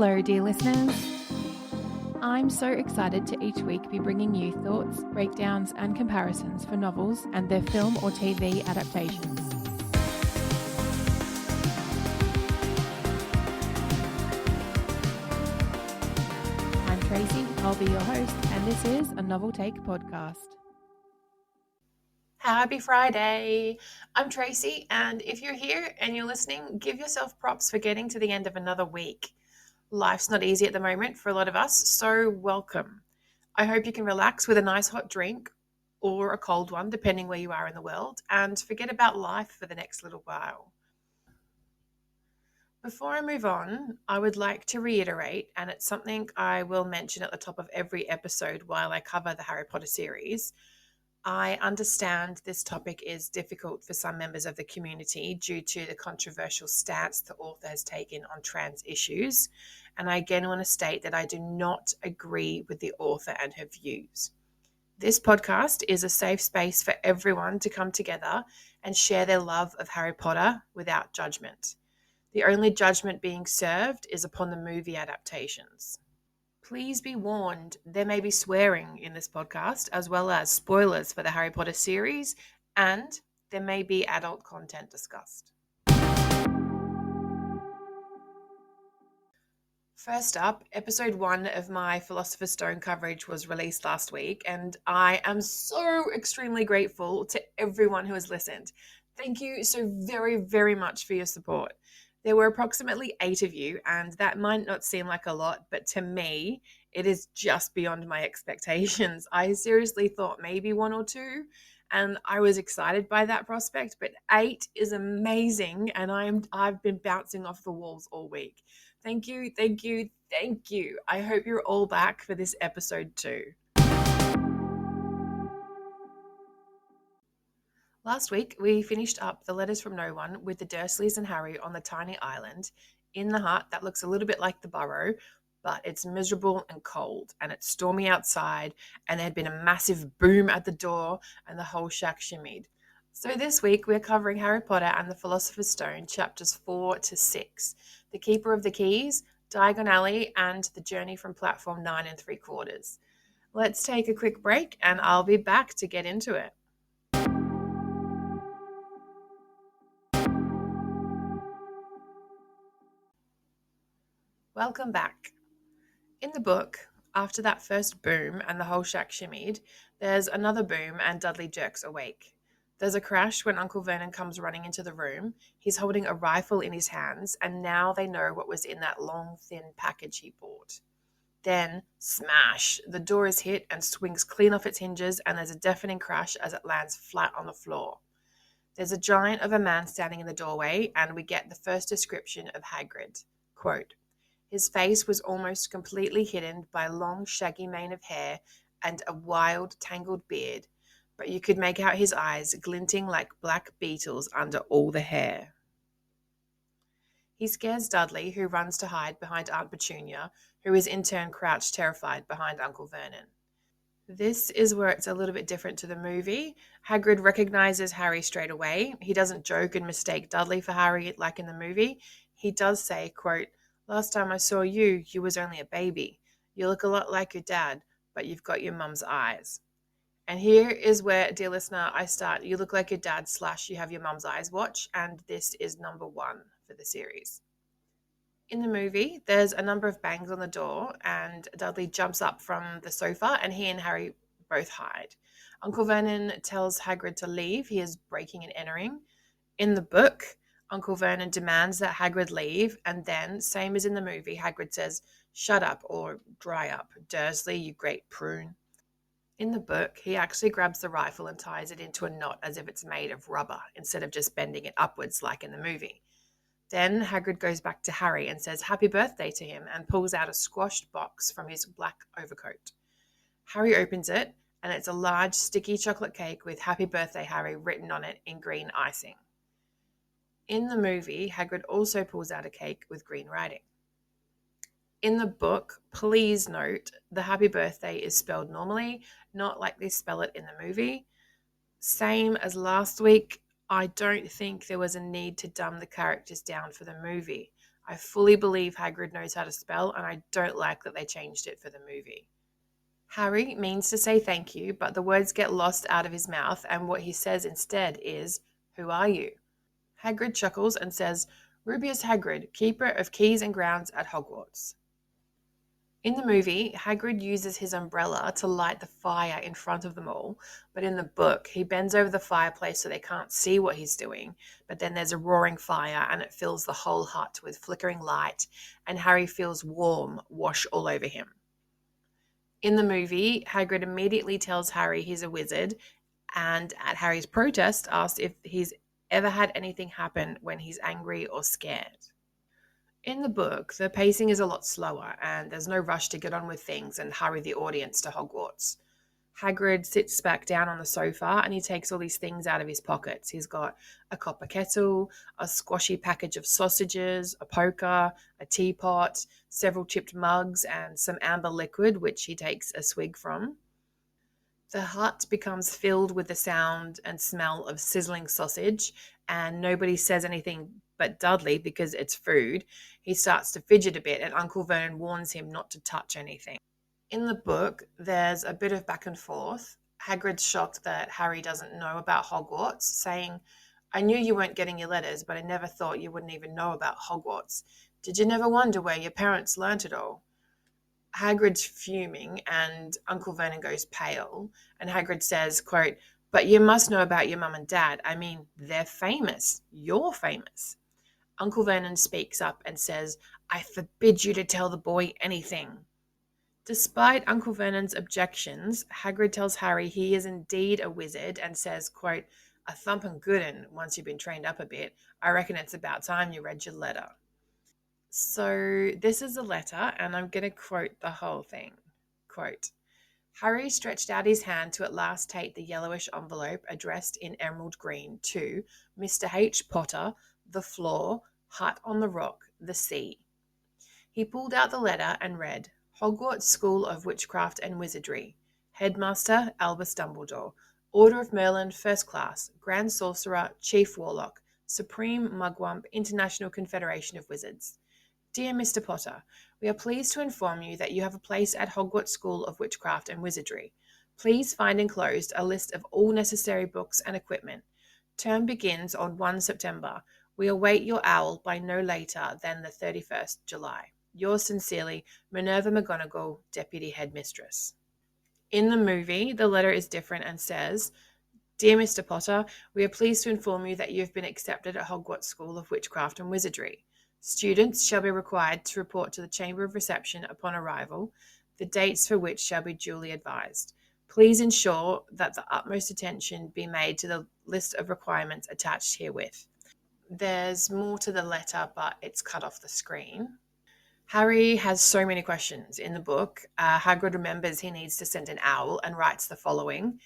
Hello, dear listeners. I'm so excited to each week be bringing you thoughts, breakdowns, and comparisons for novels and their film or TV adaptations. I'm Tracey, I'll be your host, and this is a Novel Take podcast. Happy Friday! I'm Tracey, and if you're here and you're listening, give yourself props for getting to the end of another week. Life's not easy at the moment for a lot of us, so welcome. I hope you can relax with a nice hot drink or a cold one, depending where you are in the world, and forget about life for the next little while. Before I move on, I would like to reiterate, and it's something I will mention at the top of every episode while I cover the Harry Potter series. I understand this topic is difficult for some members of the community due to the controversial stance the author has taken on trans issues, and I again want to state that I do not agree with the author and her views. This podcast is a safe space for everyone to come together and share their love of Harry Potter without judgment. The only judgment being served is upon the movie adaptations. Please be warned, there may be swearing in this podcast, as well as spoilers for the Harry Potter series, and there may be adult content discussed. First up, episode 1 of my Philosopher's Stone coverage was released last week, and I am so extremely grateful to everyone who has listened. Thank you so very, very much for your support. There were approximately 8 of you, and that might not seem like a lot, but to me, it is just beyond my expectations. I seriously thought maybe 1 or 2, and I was excited by that prospect, but 8 is amazing, and I've been bouncing off the walls all week. Thank you, thank you, thank you. I hope you're all back for this episode 2. Last week, we finished up The Letters from No One with the Dursleys and Harry on the tiny island in the hut that looks a little bit like the Burrow, but it's miserable and cold, and it's stormy outside, and there had been a massive boom at the door, and the whole shack shimmied. So this week, we're covering Harry Potter and the Philosopher's Stone, chapters 4 to 6, The Keeper of the Keys, Diagon Alley, and The Journey from Platform 9 3/4. Let's take a quick break, and I'll be back to get into it. Welcome back. In the book, after that first boom and the whole shack shimmied, there's another boom and Dudley jerks awake. There's a crash when Uncle Vernon comes running into the room. He's holding a rifle in his hands, and now they know what was in that long, thin package he bought. Then, smash! The door is hit and swings clean off its hinges, and there's a deafening crash as it lands flat on the floor. There's a giant of a man standing in the doorway, and we get the first description of Hagrid. Quote, "His face was almost completely hidden by a long, shaggy mane of hair and a wild, tangled beard, but you could make out his eyes glinting like black beetles under all the hair." He scares Dudley, who runs to hide behind Aunt Petunia, who is in turn crouched terrified behind Uncle Vernon. This is where it's a little bit different to the movie. Hagrid recognizes Harry straight away. He doesn't joke and mistake Dudley for Harry like in the movie. He does say, quote, "Last time I saw you, you was only a baby. You look a lot like your dad, but you've got your mum's eyes." And here is where, dear listener, I start. You look like your dad / you have your mum's eyes watch, and this is number 1 for the series. In the movie, there's a number of bangs on the door, and Dudley jumps up from the sofa, and he and Harry both hide. Uncle Vernon tells Hagrid to leave. He is breaking and entering. In the book, Uncle Vernon demands that Hagrid leave, and then, same as in the movie, Hagrid says, "Shut up," or "Dry up, Dursley, you great prune." In the book, he actually grabs the rifle and ties it into a knot as if it's made of rubber, instead of just bending it upwards like in the movie. Then Hagrid goes back to Harry and says happy birthday to him and pulls out a squashed box from his black overcoat. Harry opens it, and it's a large sticky chocolate cake with "Happy Birthday, Harry" written on it in green icing. In the movie, Hagrid also pulls out a cake with green writing. In the book, please note, the happy birthday is spelled normally, not like they spell it in the movie. Same as last week, I don't think there was a need to dumb the characters down for the movie. I fully believe Hagrid knows how to spell, and I don't like that they changed it for the movie. Harry means to say thank you, but the words get lost out of his mouth, and what he says instead is, "Who are you?" Hagrid chuckles and says, "Rubeus Hagrid, keeper of keys and grounds at Hogwarts." In the movie, Hagrid uses his umbrella to light the fire in front of them all, but in the book, he bends over the fireplace so they can't see what he's doing, but then there's a roaring fire and it fills the whole hut with flickering light, and Harry feels warm wash all over him. In the movie, Hagrid immediately tells Harry he's a wizard, and at Harry's protest, asks if he's ever had anything happen when he's angry or scared. In the book, the pacing is a lot slower, and there's no rush to get on with things and hurry the audience to Hogwarts. Hagrid sits back down on the sofa and he takes all these things out of his pockets. He's got a copper kettle, a squashy package of sausages, a poker, a teapot, several chipped mugs, and some amber liquid, which he takes a swig from. The hut becomes filled with the sound and smell of sizzling sausage, and nobody says anything but Dudley because it's food. He starts to fidget a bit, and Uncle Vernon warns him not to touch anything. In the book, there's a bit of back and forth. Hagrid's shocked that Harry doesn't know about Hogwarts, saying, "I knew you weren't getting your letters, but I never thought you wouldn't even know about Hogwarts. Did you never wonder where your parents learnt it all?" Hagrid's fuming and Uncle Vernon goes pale, and Hagrid says, quote, "But you must know about your mum and dad. I mean, they're famous. You're famous." Uncle Vernon speaks up and says, "I forbid you to tell the boy anything." Despite Uncle Vernon's objections, Hagrid tells Harry he is indeed a wizard and says, quote, "A thumping good un once you've been trained up a bit. I reckon it's about time you read your letter." So this is a letter, and I'm going to quote the whole thing. Quote, "Harry stretched out his hand to at last take the yellowish envelope addressed in emerald green to Mr. H. Potter, the floor, hut on the rock, the sea." He pulled out the letter and read, "Hogwarts School of Witchcraft and Wizardry. Headmaster Albus Dumbledore. Order of Merlin, First Class. Grand Sorcerer, Chief Warlock. Supreme Mugwump, International Confederation of Wizards. Dear Mr. Potter, we are pleased to inform you that you have a place at Hogwarts School of Witchcraft and Wizardry. Please find enclosed a list of all necessary books and equipment. Term begins on 1 September. We await your owl by no later than the 31st July. Yours sincerely, Minerva McGonagall, Deputy Headmistress." In the movie, the letter is different and says, "Dear Mr. Potter, we are pleased to inform you that you have been accepted at Hogwarts School of Witchcraft and Wizardry. Students shall be required to report to the Chamber of Reception upon arrival, the dates for which shall be duly advised. Please ensure that the utmost attention be made to the list of requirements attached herewith." There's more to the letter, but it's cut off the screen. Harry has so many questions in the book. Hagrid remembers he needs to send an owl and writes the following.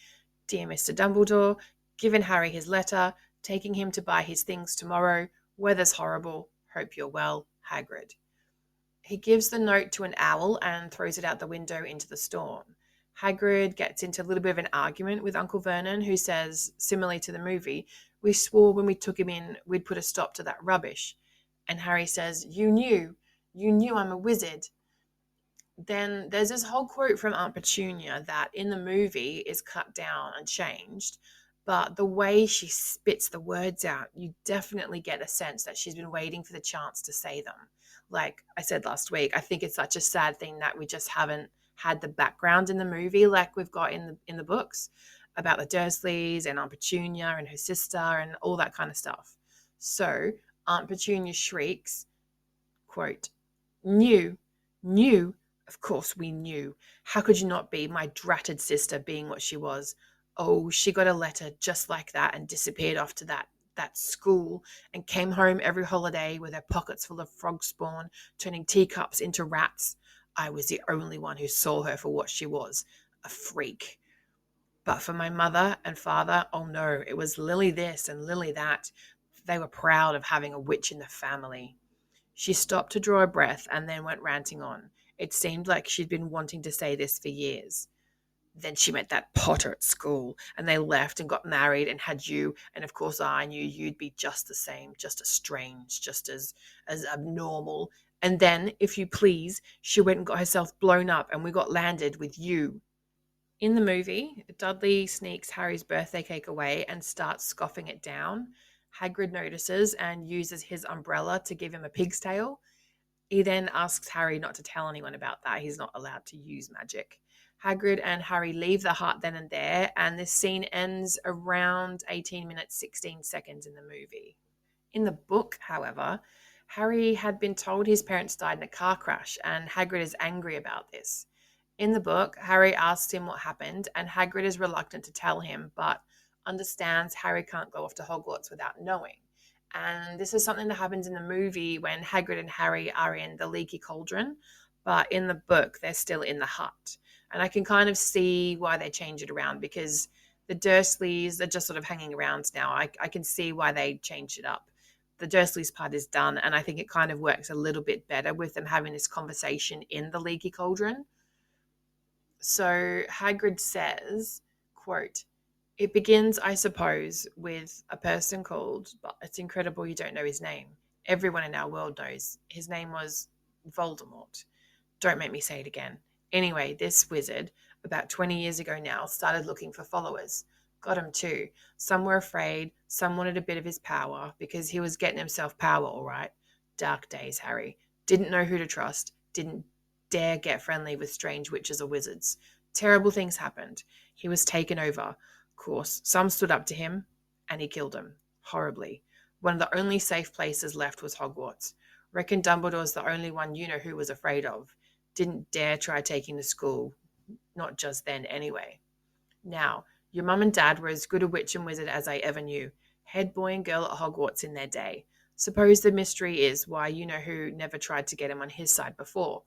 "Dear Mr. Dumbledore, given Harry his letter, taking him to buy his things tomorrow. Weather's horrible. Hope you're well, Hagrid." He gives the note to an owl and throws it out the window into the storm. Hagrid gets into a little bit of an argument with Uncle Vernon, who says, similarly to the movie, "We swore when we took him in we'd put a stop to that rubbish." And Harry says, You knew I'm a wizard." Then there's this whole quote from Aunt Petunia that in the movie is cut down and changed, but the way she spits the words out, you definitely get a sense that she's been waiting for the chance to say them. Like I said last week, I think it's such a sad thing that we just haven't had the background in the movie like we've got in the books about the Dursleys and Aunt Petunia and her sister and all that kind of stuff. So Aunt Petunia shrieks, quote, "Knew, knew, of course we knew. How could you not be, my dratted sister being what she was? Oh, she got a letter just like that and disappeared off to that school and came home every holiday with her pockets full of frog spawn, turning teacups into rats. I was the only one who saw her for what she was, a freak. But for my mother and father, oh no, it was Lily this and Lily that. They were proud of having a witch in the family." She stopped to draw a breath and then went ranting on. It seemed like she'd been wanting to say this for years. Then she met that Potter at school, and they left and got married and had you. And of course, I knew you'd be just the same, just as strange, just as abnormal. And then, if you please, she went and got herself blown up, and we got landed with you. In the movie, Dudley sneaks Harry's birthday cake away and starts scoffing it down. Hagrid notices and uses his umbrella to give him a pig's tail. He then asks Harry not to tell anyone about that. He's not allowed to use magic. Hagrid and Harry leave the hut then and there, and this scene ends around 18 minutes, 16 seconds in the movie. In the book, however, Harry had been told his parents died in a car crash, and Hagrid is angry about this. In the book, Harry asks him what happened, and Hagrid is reluctant to tell him, but understands Harry can't go off to Hogwarts without knowing. And this is something that happens in the movie when Hagrid and Harry are in the leaky cauldron, but in the book, they're still in the hut. And I can kind of see why they change it around, because the Dursleys are just sort of hanging around now. I can see why they changed it up. The Dursleys part is done, and I think it kind of works a little bit better with them having this conversation in the leaky cauldron. So Hagrid says, quote, "It begins, I suppose, with a person called, but it's incredible you don't know his name. Everyone in our world knows. His name was Voldemort. Don't make me say it again. Anyway, this wizard, about 20 years ago now, started looking for followers. Got him too. Some were afraid, some wanted a bit of his power, because he was getting himself power, all right. Dark days, Harry. Didn't know who to trust, didn't dare get friendly with strange witches or wizards. Terrible things happened. He was taken over. Of course, some stood up to him, and he killed them. Horribly. One of the only safe places left was Hogwarts. Reckon Dumbledore's the only one you know who was afraid of. Didn't dare try taking the school. Not just then, anyway. Now, your mum and dad were as good a witch and wizard as I ever knew. Head boy and girl at Hogwarts in their day. Suppose the mystery is why you know who never tried to get him on his side before.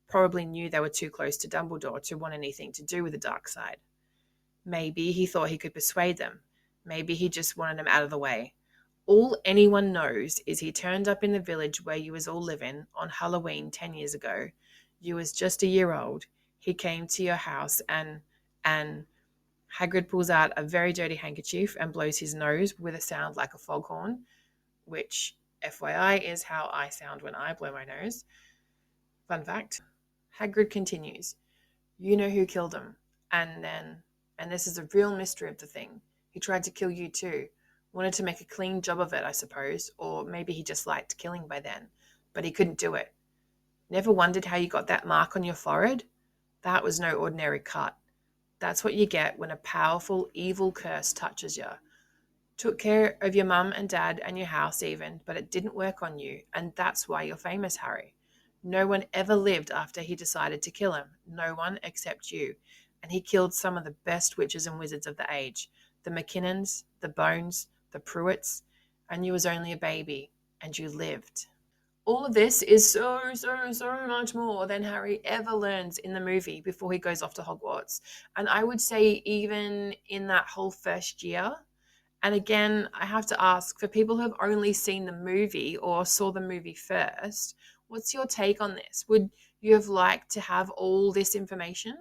Probably knew they were too close to Dumbledore to want anything to do with the dark side. Maybe he thought he could persuade them. Maybe he just wanted them out of the way. All anyone knows is he turned up in the village where you was all living on Halloween 10 years ago. You was just a year old. He came to your house and Hagrid pulls out a very dirty handkerchief and blows his nose with a sound like a foghorn, which, FYI, is how I sound when I blow my nose. Fun fact. Hagrid continues, you know who killed him. And this is a real mystery of the thing. He tried to kill you too. Wanted to make a clean job of it, I suppose, or maybe he just liked killing by then, but he couldn't do it. Never wondered how you got that mark on your forehead? That was no ordinary cut. That's what you get when a powerful, evil curse touches you. Took care of your mum and dad and your house even, but it didn't work on you, and that's why you're famous, Harry. No one ever lived after he decided to kill him. No one except you. And he killed some of the best witches and wizards of the age. The McKinnons, the Bones, the Pruitts, and you was only a baby, and you lived. All of this is so much more than Harry ever learns in the movie before he goes off to Hogwarts. And I would say even in that whole first year. And again, I have to ask, for people who have only seen the movie or saw the movie first, what's your take on this? Would you have liked to have all this information?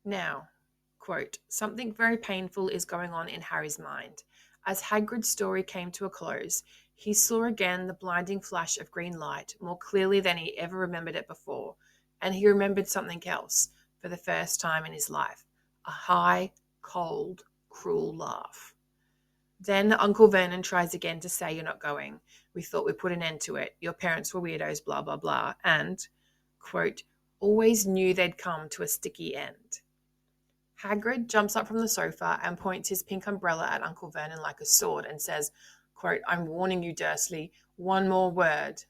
Now, quote, something very painful is going on in Harry's mind. As Hagrid's story came to a close, he saw again the blinding flash of green light more clearly than he ever remembered it before, and he remembered something else for the first time in his life, a high, cold, cruel laugh. Then Uncle Vernon tries again to say you're not going. We thought we put an end to it. Your parents were weirdos, blah, blah, blah. And, quote, always knew they'd come to a sticky end. Hagrid jumps up from the sofa and points his pink umbrella at Uncle Vernon like a sword and says, quote, I'm warning you, Dursley, one more word.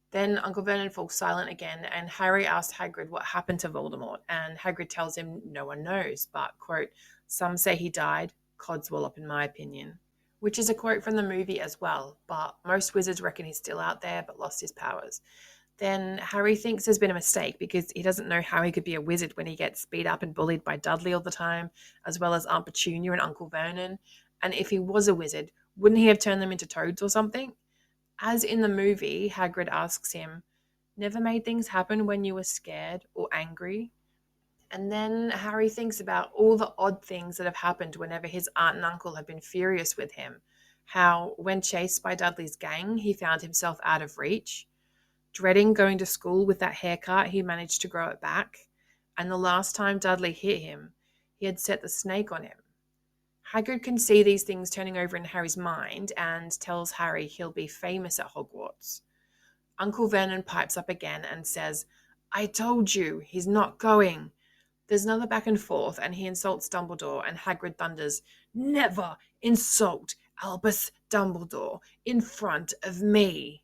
Then Uncle Vernon falls silent again, and Harry asks Hagrid what happened to Voldemort, and Hagrid tells him no one knows, but, quote, some say he died, Codswallop in my opinion, which is a quote from the movie as well, but most wizards reckon he's still out there but lost his powers. Then Harry thinks there's been a mistake because he doesn't know how he could be a wizard when he gets beat up and bullied by Dudley all the time, as well as Aunt Petunia and Uncle Vernon. And if he was a wizard, wouldn't he have turned them into toads or something? As in the movie, Hagrid asks him, never made things happen when you were scared or angry? And then Harry thinks about all the odd things that have happened whenever his aunt and uncle have been furious with him. How, when chased by Dudley's gang, he found himself out of reach. Dreading going to school with that haircut, he managed to grow it back. And the last time Dudley hit him, he had set the snake on him. Hagrid can see these things turning over in Harry's mind and tells Harry he'll be famous at Hogwarts. Uncle Vernon pipes up again and says, "I told you, he's not going." There's another back and forth, and he insults Dumbledore, and Hagrid thunders, "Never insult Albus Dumbledore in front of me."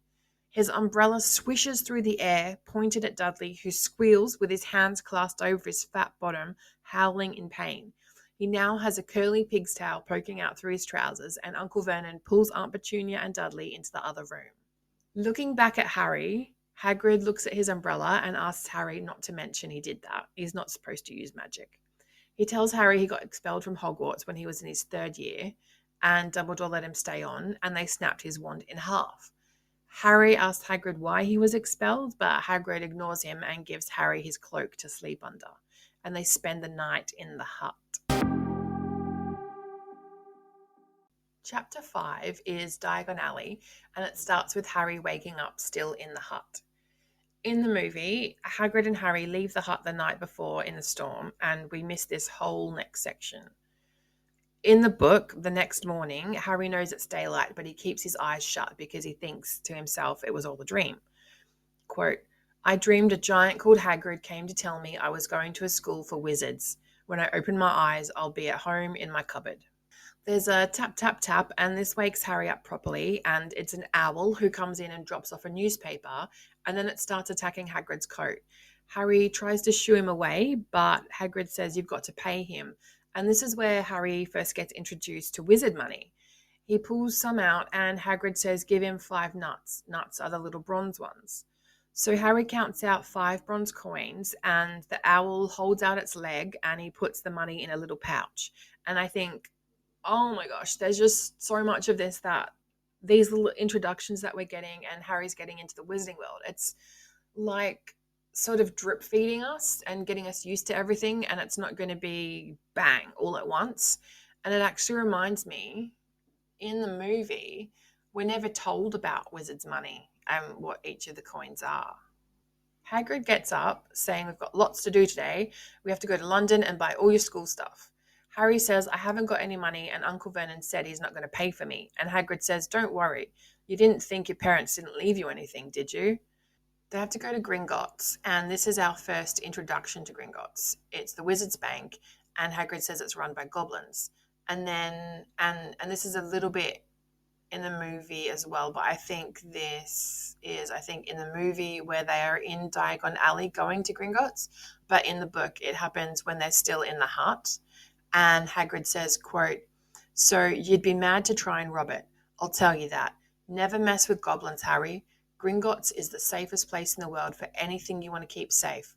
His umbrella swishes through the air, pointed at Dudley, who squeals with his hands clasped over his fat bottom, howling in pain. He now has a curly pig's tail poking out through his trousers, and Uncle Vernon pulls Aunt Petunia and Dudley into the other room. Looking back at Harry, Hagrid looks at his umbrella and asks Harry not to mention he did that. He's not supposed to use magic. He tells Harry he got expelled from Hogwarts when he was in his 3rd year, and Dumbledore let him stay on, and they snapped his wand in half. Harry asks Hagrid why he was expelled, but Hagrid ignores him and gives Harry his cloak to sleep under, and they spend the night in the hut. Chapter 5 is Diagon Alley, and it starts with Harry waking up still in the hut. In the movie, Hagrid and Harry leave the hut the night before in the storm, and we miss this whole next section. In the book, the next morning, Harry knows it's daylight, but he keeps his eyes shut because he thinks to himself it was all a dream. Quote, "I dreamed a giant called Hagrid came to tell me I was going to a school for wizards. When I open my eyes, I'll be at home in my cupboard." There's a tap, tap, tap, and this wakes Harry up properly, and it's an owl who comes in and drops off a newspaper, and then it starts attacking Hagrid's coat. Harry tries to shoo him away, but Hagrid says you've got to pay him, and this is where Harry first gets introduced to wizard money. He pulls some out, and Hagrid says give him 5 nuts. Nuts are the little bronze ones. So Harry counts out 5 bronze coins, and the owl holds out its leg, and he puts the money in a little pouch. And I think, oh my gosh, there's just so much of this, that these little introductions that we're getting and Harry's getting into the wizarding world. It's like sort of drip feeding us and getting us used to everything, and it's not going to be bang all at once. And it actually reminds me, in the movie, we're never told about wizards' money and what each of the coins are. Hagrid gets up saying we've got lots to do today. We have to go to London and buy all your school stuff. Harry says, I haven't got any money, and Uncle Vernon said he's not going to pay for me. And Hagrid says, don't worry. You didn't think your parents didn't leave you anything, did you? They have to go to Gringotts, and this is our first introduction to Gringotts. It's the Wizard's Bank, and Hagrid says it's run by goblins. And then, and this is a little bit in the movie as well, but I think in the movie where they are in Diagon Alley going to Gringotts, but in the book it happens when they're still in the hut. And Hagrid says, quote, "So you'd be mad to try and rob it. I'll tell you that. Never mess with goblins, Harry. Gringotts is the safest place in the world for anything you want to keep safe,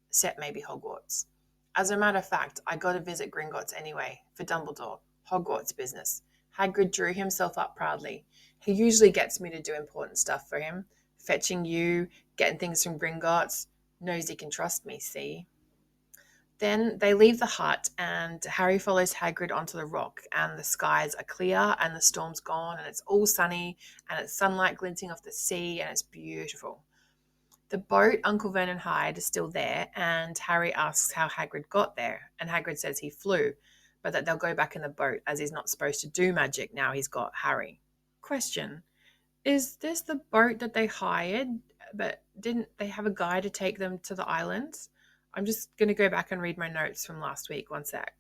except maybe Hogwarts. As a matter of fact, I got to visit Gringotts anyway, for Dumbledore. Hogwarts business." Hagrid drew himself up proudly. He usually gets me to do important stuff for him. Fetching you, getting things from Gringotts. Knows he can trust me, see? Then they leave the hut, and Harry follows Hagrid onto the rock, and the skies are clear and the storm's gone and it's all sunny and it's sunlight glinting off the sea and it's beautiful. The boat Uncle Vernon hired is still there, and Harry asks how Hagrid got there, and Hagrid says he flew, but that they'll go back in the boat as he's not supposed to do magic now he's got Harry. Question: is this the boat that they hired, but didn't they have a guy to take them to the islands? I'm just going to go back and read my notes from last week. One sec.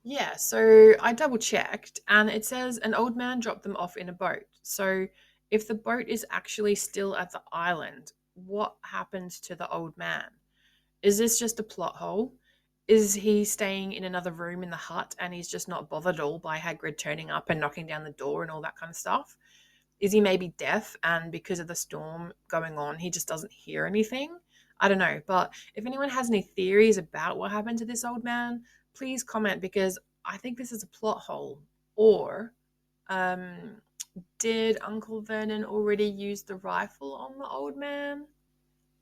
Yeah, so I double checked, and it says an old man dropped them off in a boat. So if the boat is actually still at the island, what happened to the old man? Is this just a plot hole? Is he staying in another room in the hut and he's just not bothered at all by Hagrid turning up and knocking down the door and all that kind of stuff? Is he maybe deaf, and because of the storm going on, he just doesn't hear anything? I don't know. But if anyone has any theories about what happened to this old man, please comment, because I think this is a plot hole. Or did Uncle Vernon already use the rifle on the old man?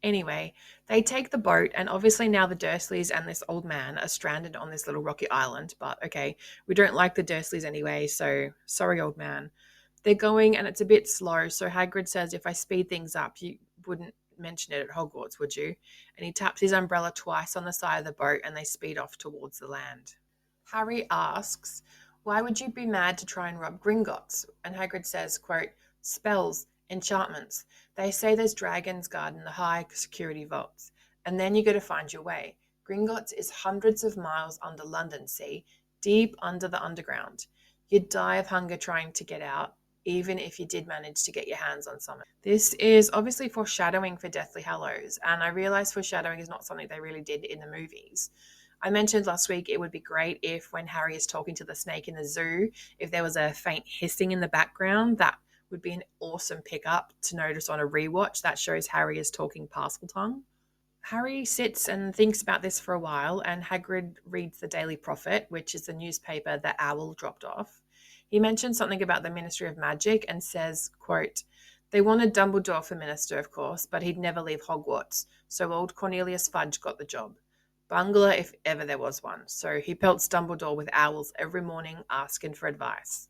Anyway, they take the boat, and obviously now the Dursleys and this old man are stranded on this little rocky island. But okay, we don't like the Dursleys anyway, so sorry, old man. They're going, and it's a bit slow, so Hagrid says, if I speed things up, you wouldn't mention it at Hogwarts, would you? And he taps his umbrella twice on the side of the boat, and they speed off towards the land. Harry asks, why would you be mad to try and rob Gringotts? And Hagrid says, quote, spells, enchantments. They say there's dragons guarding the high security vaults, and then you got to find your way. Gringotts is hundreds of miles under London, see, deep under the underground. You'd die of hunger trying to get out, even if you did manage to get your hands on some. This is obviously foreshadowing for Deathly Hallows, and I realise foreshadowing is not something they really did in the movies. I mentioned last week it would be great if, when Harry is talking to the snake in the zoo, if there was a faint hissing in the background. That would be an awesome pickup to notice on a rewatch. That shows Harry is talking Parseltongue. Harry sits and thinks about this for a while, and Hagrid reads the Daily Prophet, which is the newspaper that Owl dropped off. He mentions something about the Ministry of Magic and says, quote, they wanted Dumbledore for minister, of course, but he'd never leave Hogwarts, so old Cornelius Fudge got the job. Bungler if ever there was one, so he pelts Dumbledore with owls every morning asking for advice.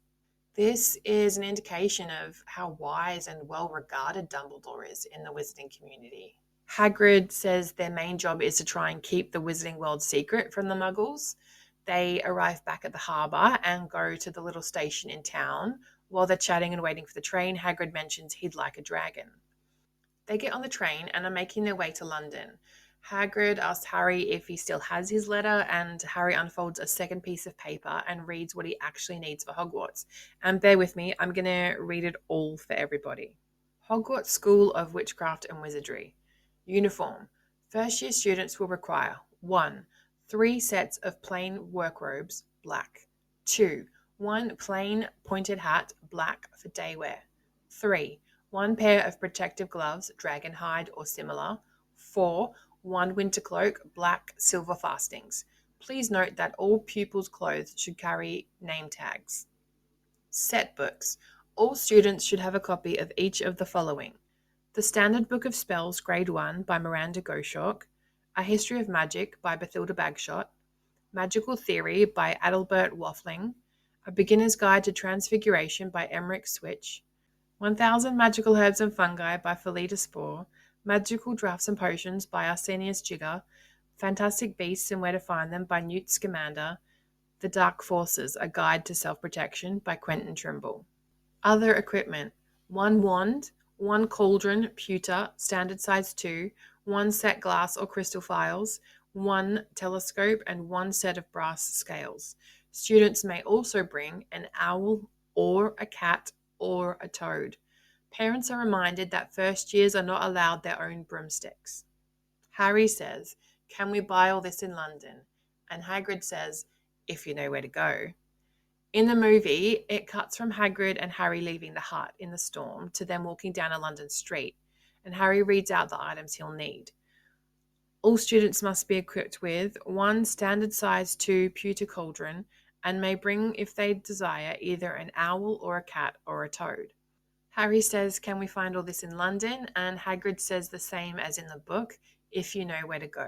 This is an indication of how wise and well-regarded Dumbledore is in the wizarding community. Hagrid says their main job is to try and keep the wizarding world secret from the Muggles. They arrive back at the harbour and go to the little station in town. While they're chatting and waiting for the train, Hagrid mentions he'd like a dragon. They get on the train and are making their way to London. Hagrid asks Harry if he still has his letter, and Harry unfolds a second piece of paper and reads what he actually needs for Hogwarts. And bear with me, I'm going to read it all for everybody. Hogwarts School of Witchcraft and Wizardry. Uniform. First year students will require 1. 3 sets of plain work robes, black. 2. 1 plain pointed hat, black for day wear. 3. 1 pair of protective gloves, dragon hide or similar. 4. 1 winter cloak, black, silver fastings. Please note that all pupils' clothes should carry name tags. Set books. All students should have a copy of each of the following: The Standard Book of Spells, Grade 1 by Miranda Goshawk, A History of Magic by Bathilda Bagshot, Magical Theory by Adalbert Waffling, A Beginner's Guide to Transfiguration by Emmerich Switch, 1000 Magical Herbs and Fungi by Felita Spore, Magical Draughts and Potions by Arsenius Jigger, Fantastic Beasts and Where to Find Them by Newt Scamander, The Dark Forces, A Guide to Self-Protection by Quentin Trimble. Other equipment: 1 wand, 1 cauldron, pewter, standard size 2, 1 set glass or crystal phials, 1 telescope, and 1 set of brass scales. Students may also bring an owl or a cat or a toad. Parents are reminded that first years are not allowed their own broomsticks. Harry says, can we buy all this in London? And Hagrid says, if you know where to go. In the movie, it cuts from Hagrid and Harry leaving the hut in the storm to them walking down a London street, and Harry reads out the items he'll need. All students must be equipped with 1 standard size 2 pewter cauldron and may bring, if they desire, either an owl or a cat or a toad. Harry says, can we find all this in London? And Hagrid says the same as in the book, if you know where to go.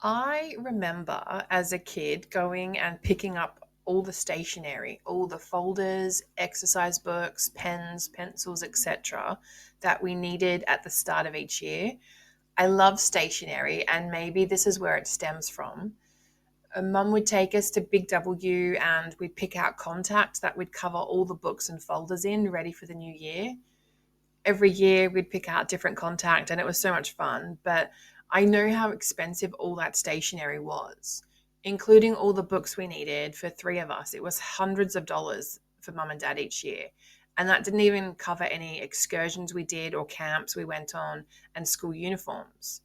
I remember as a kid going and picking up all the stationery, all the folders, exercise books, pens, pencils, etc. that we needed at the start of each year. I love stationery, and maybe this is where it stems from. Mum would take us to Big W and we'd pick out contact that we'd cover all the books and folders in, ready for the new year. Every year we'd pick out different contact, and it was so much fun, but I know how expensive all that stationery was. Including all the books we needed for 3 of us, it was hundreds of dollars for Mum and Dad each year. And that didn't even cover any excursions we did or camps we went on and school uniforms.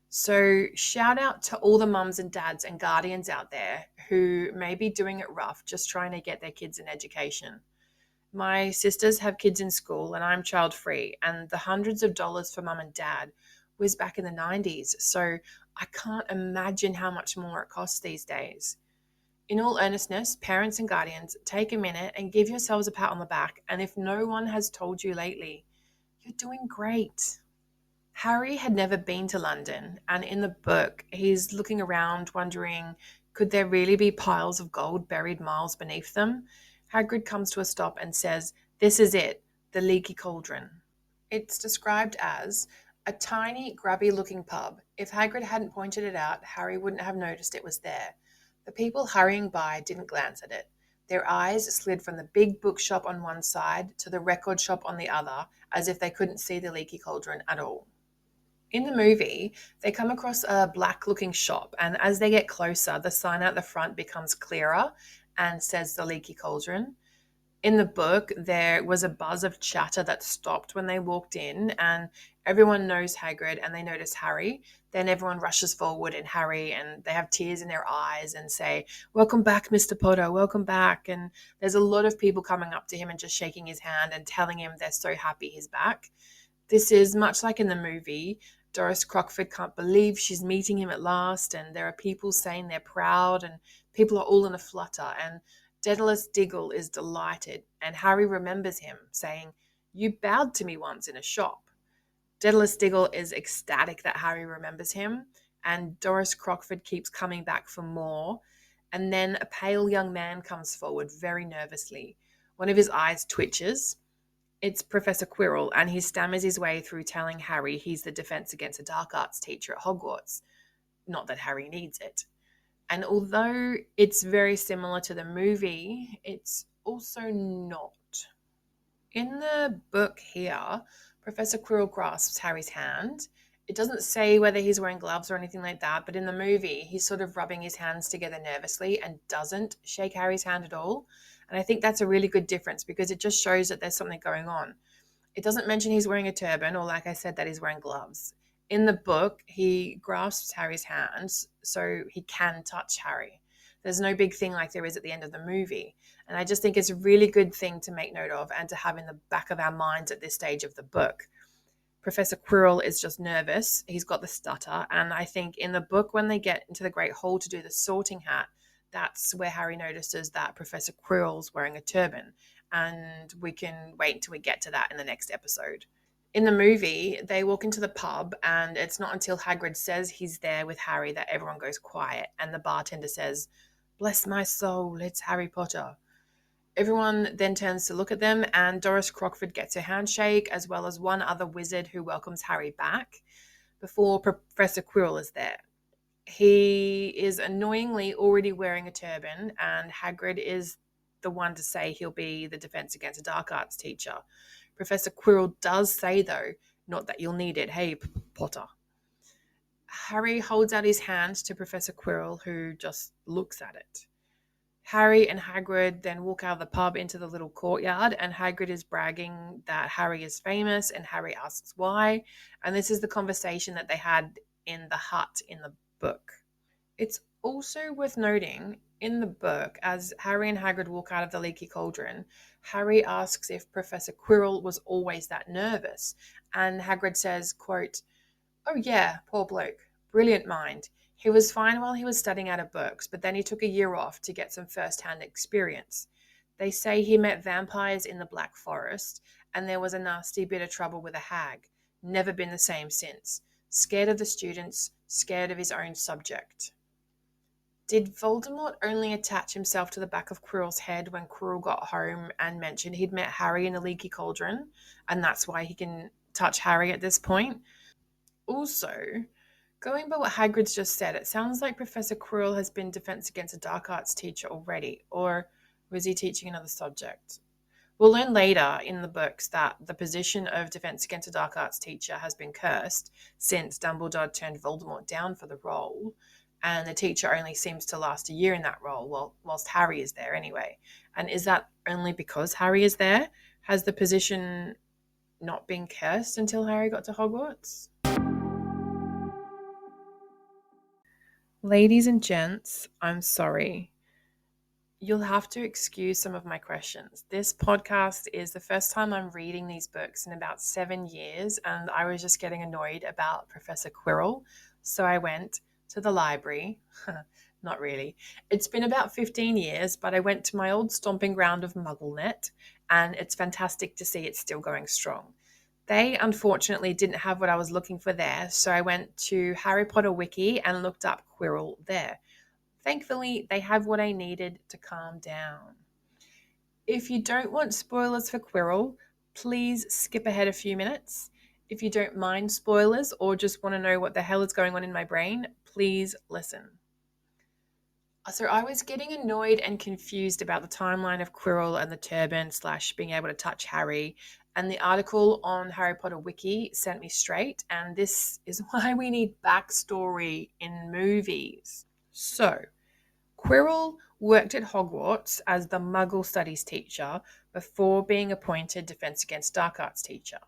So shout out to all the mums and dads and guardians out there who may be doing it rough, just trying to get their kids an education. My sisters have kids in school and I'm child free, and the hundreds of dollars for mum and dad was back in the 90s. So I can't imagine how much more it costs these days. In all earnestness, parents and guardians, take a minute and give yourselves a pat on the back. And if no one has told you lately, you're doing great. Harry had never been to London, and in the book, he's looking around wondering, could there really be piles of gold buried miles beneath them? Hagrid comes to a stop and says, "This is it, the Leaky Cauldron." It's described as a tiny, grubby looking pub. If Hagrid hadn't pointed it out, Harry wouldn't have noticed it was there. The people hurrying by didn't glance at it. Their eyes slid from the big bookshop on one side to the record shop on the other, as if they couldn't see the Leaky Cauldron at all. In the movie, they come across a black looking shop, and as they get closer, the sign out the front becomes clearer and says the Leaky Cauldron. In the book, there was a buzz of chatter that stopped when they walked in, and everyone knows Hagrid and they notice Harry. Then everyone rushes forward and Harry, and they have tears in their eyes and say, "Welcome back, Mr. Potter, welcome back." And there's a lot of people coming up to him and just shaking his hand and telling him they're so happy he's back. This is much like in the movie. Doris Crockford can't believe she's meeting him at last, and there are people saying they're proud, and people are all in a flutter, and Daedalus Diggle is delighted, and Harry remembers him, saying, "You bowed to me once in a shop." Daedalus Diggle is ecstatic that Harry remembers him, and Doris Crockford keeps coming back for more. And then a pale young man comes forward very nervously. One of his eyes twitches. It's Professor Quirrell, and he stammers his way through telling Harry he's the Defense Against the Dark Arts teacher at Hogwarts. Not that Harry needs it. And although it's very similar to the movie, it's also not. In the book here, Professor Quirrell grasps Harry's hand. It doesn't say whether he's wearing gloves or anything like that, but in the movie, he's sort of rubbing his hands together nervously and doesn't shake Harry's hand at all. And I think that's a really good difference because it just shows that there's something going on. It doesn't mention he's wearing a turban or, like I said, that he's wearing gloves. In the book, he grasps Harry's hands so he can touch Harry. There's no big thing like there is at the end of the movie. And I just think it's a really good thing to make note of and to have in the back of our minds at this stage of the book. Professor Quirrell is just nervous. He's got the stutter. And I think in the book, when they get into the Great Hall to do the sorting hat, that's where Harry notices that Professor Quirrell's wearing a turban. And we can wait until we get to that in the next episode. In the movie, they walk into the pub, and it's not until Hagrid says he's there with Harry that everyone goes quiet. And the bartender says, "Bless my soul, it's Harry Potter." Everyone then turns to look at them, and Doris Crockford gets her handshake, as well as one other wizard who welcomes Harry back before Professor Quirrell is there. He is annoyingly already wearing a turban, and Hagrid is the one to say he'll be the Defense Against the Dark Arts teacher. Professor Quirrell does say, though, not that you'll need it. Hey, Potter. Harry holds out his hand to Professor Quirrell, who just looks at it. Harry and Hagrid then walk out of the pub into the little courtyard, and Hagrid is bragging that Harry is famous, and Harry asks why. And this is the conversation that they had in the hut in the book. It's also worth noting in the book, as Harry and Hagrid walk out of the Leaky Cauldron, Harry asks if Professor Quirrell was always that nervous. And Hagrid says, quote, "Oh yeah, poor bloke. Brilliant mind. He was fine while he was studying out of books, but then he took a year off to get some first-hand experience. They say he met vampires in the Black Forest, and there was a nasty bit of trouble with a hag. Never been the same since. Scared of the students, scared of his own subject." Did Voldemort only attach himself to the back of Quirrell's head when Quirrell got home and mentioned he'd met Harry in the Leaky Cauldron, and that's why he can touch Harry at this point? Also, going by what Hagrid's just said, it sounds like Professor Quirrell has been Defense Against the Dark Arts teacher already, or was he teaching another subject? We'll learn later in the books that the position of Defense Against the Dark Arts teacher has been cursed since Dumbledore turned Voldemort down for the role, and the teacher only seems to last a year in that role, whilst Harry is there anyway. And is that only because Harry is there? Has the position not been cursed until Harry got to Hogwarts? Ladies and gents, I'm sorry. You'll have to excuse some of my questions. This podcast is the first time I'm reading these books in about 7 years, and I was just getting annoyed about Professor Quirrell. So I went to the library. Not really. It's been about 15 years, but I went to my old stomping ground of MuggleNet, and it's fantastic to see it's still going strong. They unfortunately didn't have what I was looking for there, so I went to Harry Potter Wiki and looked up Quirrell there. Thankfully, they have what I needed to calm down. If you don't want spoilers for Quirrell, please skip ahead a few minutes. If you don't mind spoilers or just want to know what the hell is going on in my brain, please listen. So I was getting annoyed and confused about the timeline of Quirrell and the turban / being able to touch Harry. And the article on Harry Potter Wiki sent me straight. And this is why we need backstory in movies. So Quirrell worked at Hogwarts as the Muggle Studies teacher before being appointed Defense Against Dark Arts teacher.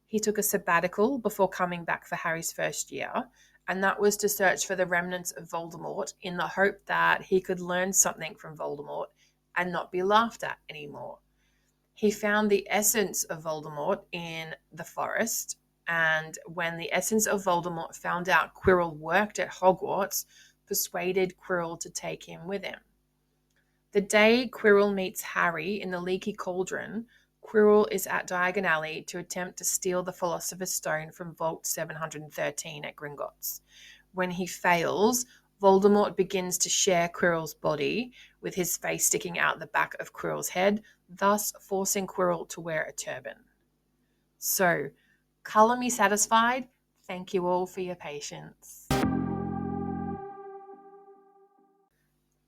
He took a sabbatical before coming back for Harry's first year, and that was to search for the remnants of Voldemort in the hope that he could learn something from Voldemort and not be laughed at anymore. He found the essence of Voldemort in the forest, and when the essence of Voldemort found out Quirrell worked at Hogwarts, persuaded Quirrell to take him with him. The day Quirrell meets Harry in the Leaky Cauldron, Quirrell is at Diagon Alley to attempt to steal the Philosopher's Stone from Vault 713 at Gringotts. When he fails, Voldemort begins to share Quirrell's body, with his face sticking out the back of Quirrell's head, thus forcing Quirrell to wear a turban. So, colour me satisfied. Thank you all for your patience.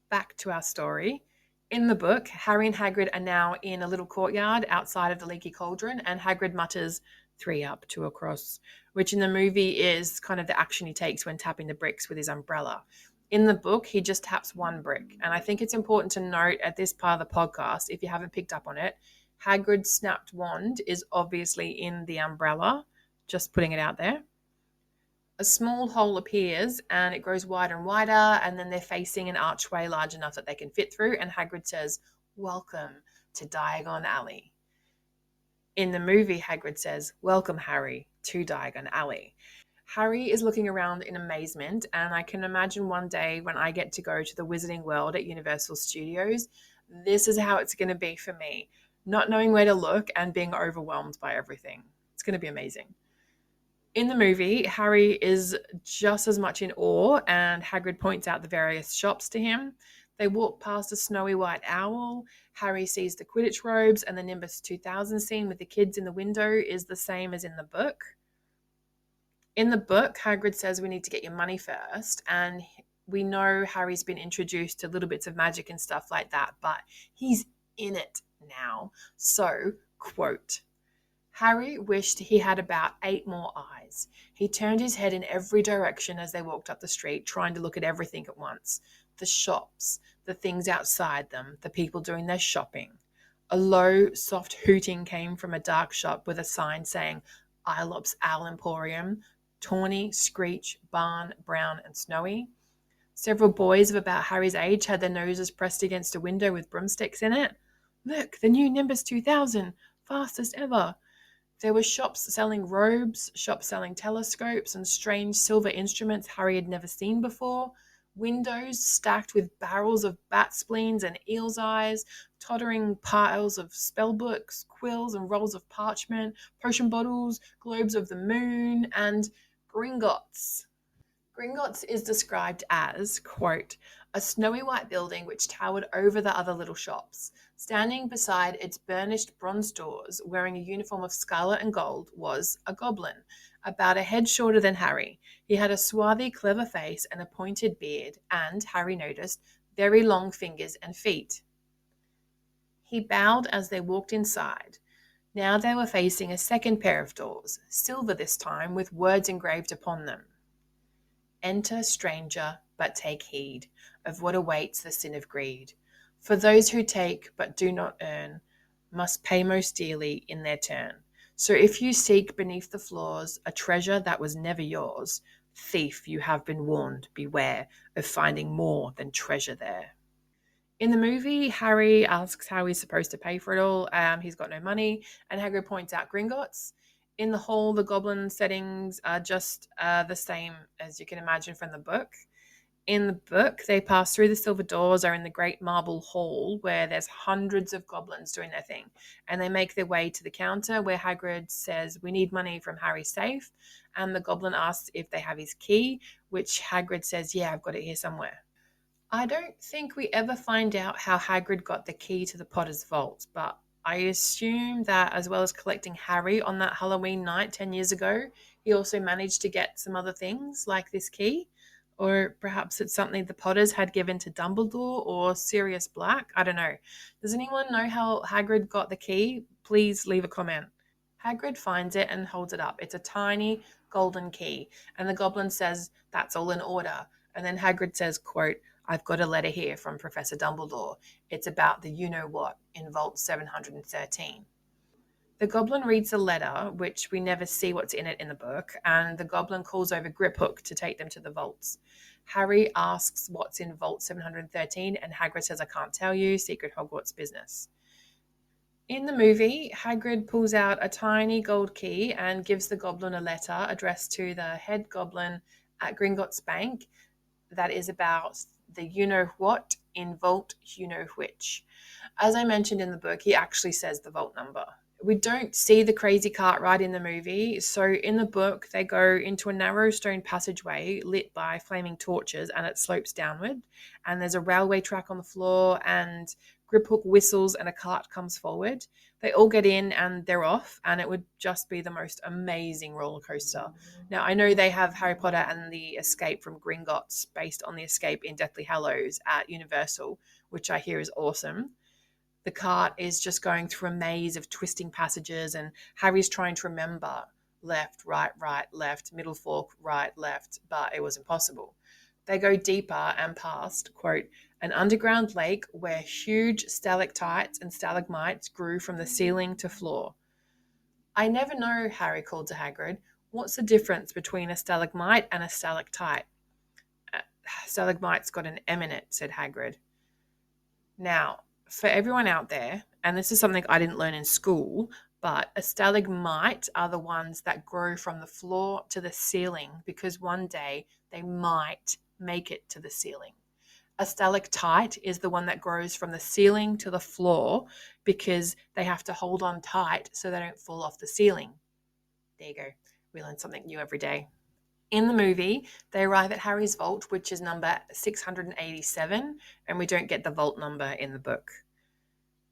Back to our story. In the book, Harry and Hagrid are now in a little courtyard outside of the Leaky Cauldron, and Hagrid mutters 3 up, 2 across, which in the movie is kind of the action he takes when tapping the bricks with his umbrella. In the book, he just taps 1 brick, and I think it's important to note at this part of the podcast, if you haven't picked up on it, Hagrid's snapped wand is obviously in the umbrella, just putting it out there. A small hole appears and it grows wider and wider, and then they're facing an archway large enough that they can fit through, and Hagrid says, "Welcome to Diagon Alley." In the movie, Hagrid says, "Welcome, Harry, to Diagon Alley." Harry is looking around in amazement, and I can imagine one day when I get to go to the Wizarding World at Universal Studios, this is how it's going to be for me, not knowing where to look and being overwhelmed by everything. It's going to be amazing. In the movie, Harry is just as much in awe, and Hagrid points out the various shops to him. They walk past a snowy white owl. Harry sees the Quidditch robes, and the Nimbus 2000 scene with the kids in the window is the same as in the book. In the book, Hagrid says we need to get your money first, and we know Harry's been introduced to little bits of magic and stuff like that, but he's in it now. So, quote, Harry wished he had about 8 more eyes. He turned his head in every direction as they walked up the street, trying to look at everything at once. The shops, the things outside them, the people doing their shopping. A low, soft hooting came from a dark shop with a sign saying, Ilops Owl Emporium, Tawny, Screech, Barn, Brown and Snowy. Several boys of about Harry's age had their noses pressed against a window with broomsticks in it. Look, the new Nimbus 2000, fastest ever. There were shops selling robes, shops selling telescopes and strange silver instruments Harry had never seen before, windows stacked with barrels of bat spleens and eel's eyes, tottering piles of spell books, quills and rolls of parchment, potion bottles, globes of the moon, and Gringotts. Gringotts is described as, quote, a snowy white building which towered over the other little shops. Standing beside its burnished bronze doors, wearing a uniform of scarlet and gold, was a goblin, about a head shorter than Harry. He had a swarthy, clever face and a pointed beard, and, Harry noticed, very long fingers and feet. He bowed as they walked inside. Now they were facing a second pair of doors, silver this time, with words engraved upon them. Enter, stranger, but take heed of what awaits the sin of greed. For those who take but do not earn must pay most dearly in their turn. So if you seek beneath the floors a treasure that was never yours, thief, you have been warned, beware of finding more than treasure there. In the movie, Harry asks how he's supposed to pay for it all. He's got no money, and Hagrid points out Gringotts. In the hall, the goblin settings are just the same as you can imagine from the book. In the book, they pass through the silver doors, are in the great marble hall where there's hundreds of goblins doing their thing. And they make their way to the counter where Hagrid says, "We need money from Harry's safe." And the goblin asks if they have his key, which Hagrid says, "Yeah, I've got it here somewhere." I don't think we ever find out how Hagrid got the key to the Potter's vault, but I assume that as well as collecting Harry on that Halloween night 10 years ago, he also managed to get some other things like this key. Or perhaps it's something the Potters had given to Dumbledore or Sirius Black. I don't know. Does anyone know how Hagrid got the key? Please leave a comment. Hagrid finds it and holds it up. It's a tiny golden key, and the goblin says that's all in order. And then Hagrid says, quote, "I've got a letter here from Professor Dumbledore. It's about the you-know-what in Vault 713. The goblin reads the letter, which we never see what's in it in the book, and the goblin calls over Griphook to take them to the vaults. Harry asks what's in Vault 713, and Hagrid says, "I can't tell you, secret Hogwarts business." In the movie, Hagrid pulls out a tiny gold key and gives the goblin a letter addressed to the head goblin at Gringotts Bank that is about the you-know-what in Vault you-know-which. As I mentioned in the book, he actually says the vault number. We don't see the crazy cart ride in the movie. So in the book, they go into a narrow stone passageway lit by flaming torches and it slopes downward. And there's a railway track on the floor and Griphook whistles and a cart comes forward. They all get in and they're off, and it would just be the most amazing roller coaster. Now, I know they have Harry Potter and the Escape from Gringotts based on the Escape in Deathly Hallows at Universal, which I hear is awesome. The cart is just going through a maze of twisting passages, and Harry's trying to remember left, right, left, middle fork, right, left, but it was impossible. They go deeper and past, quote, an underground lake where huge stalactites and stalagmites grew from the ceiling to floor. "I never know," Harry called to Hagrid. "What's the difference between a stalagmite and a stalactite?" "Stalagmite's got an M in it," said Hagrid. Now, for everyone out there, and this is something I didn't learn in school, but a stalagmite are the ones that grow from the floor to the ceiling because one day they might make it to the ceiling. A stalactite is the one that grows from the ceiling to the floor because they have to hold on tight so they don't fall off the ceiling. There you go. We learn something new every day. In the movie, they arrive at Harry's vault, which is number 687, and we don't get the vault number in the book.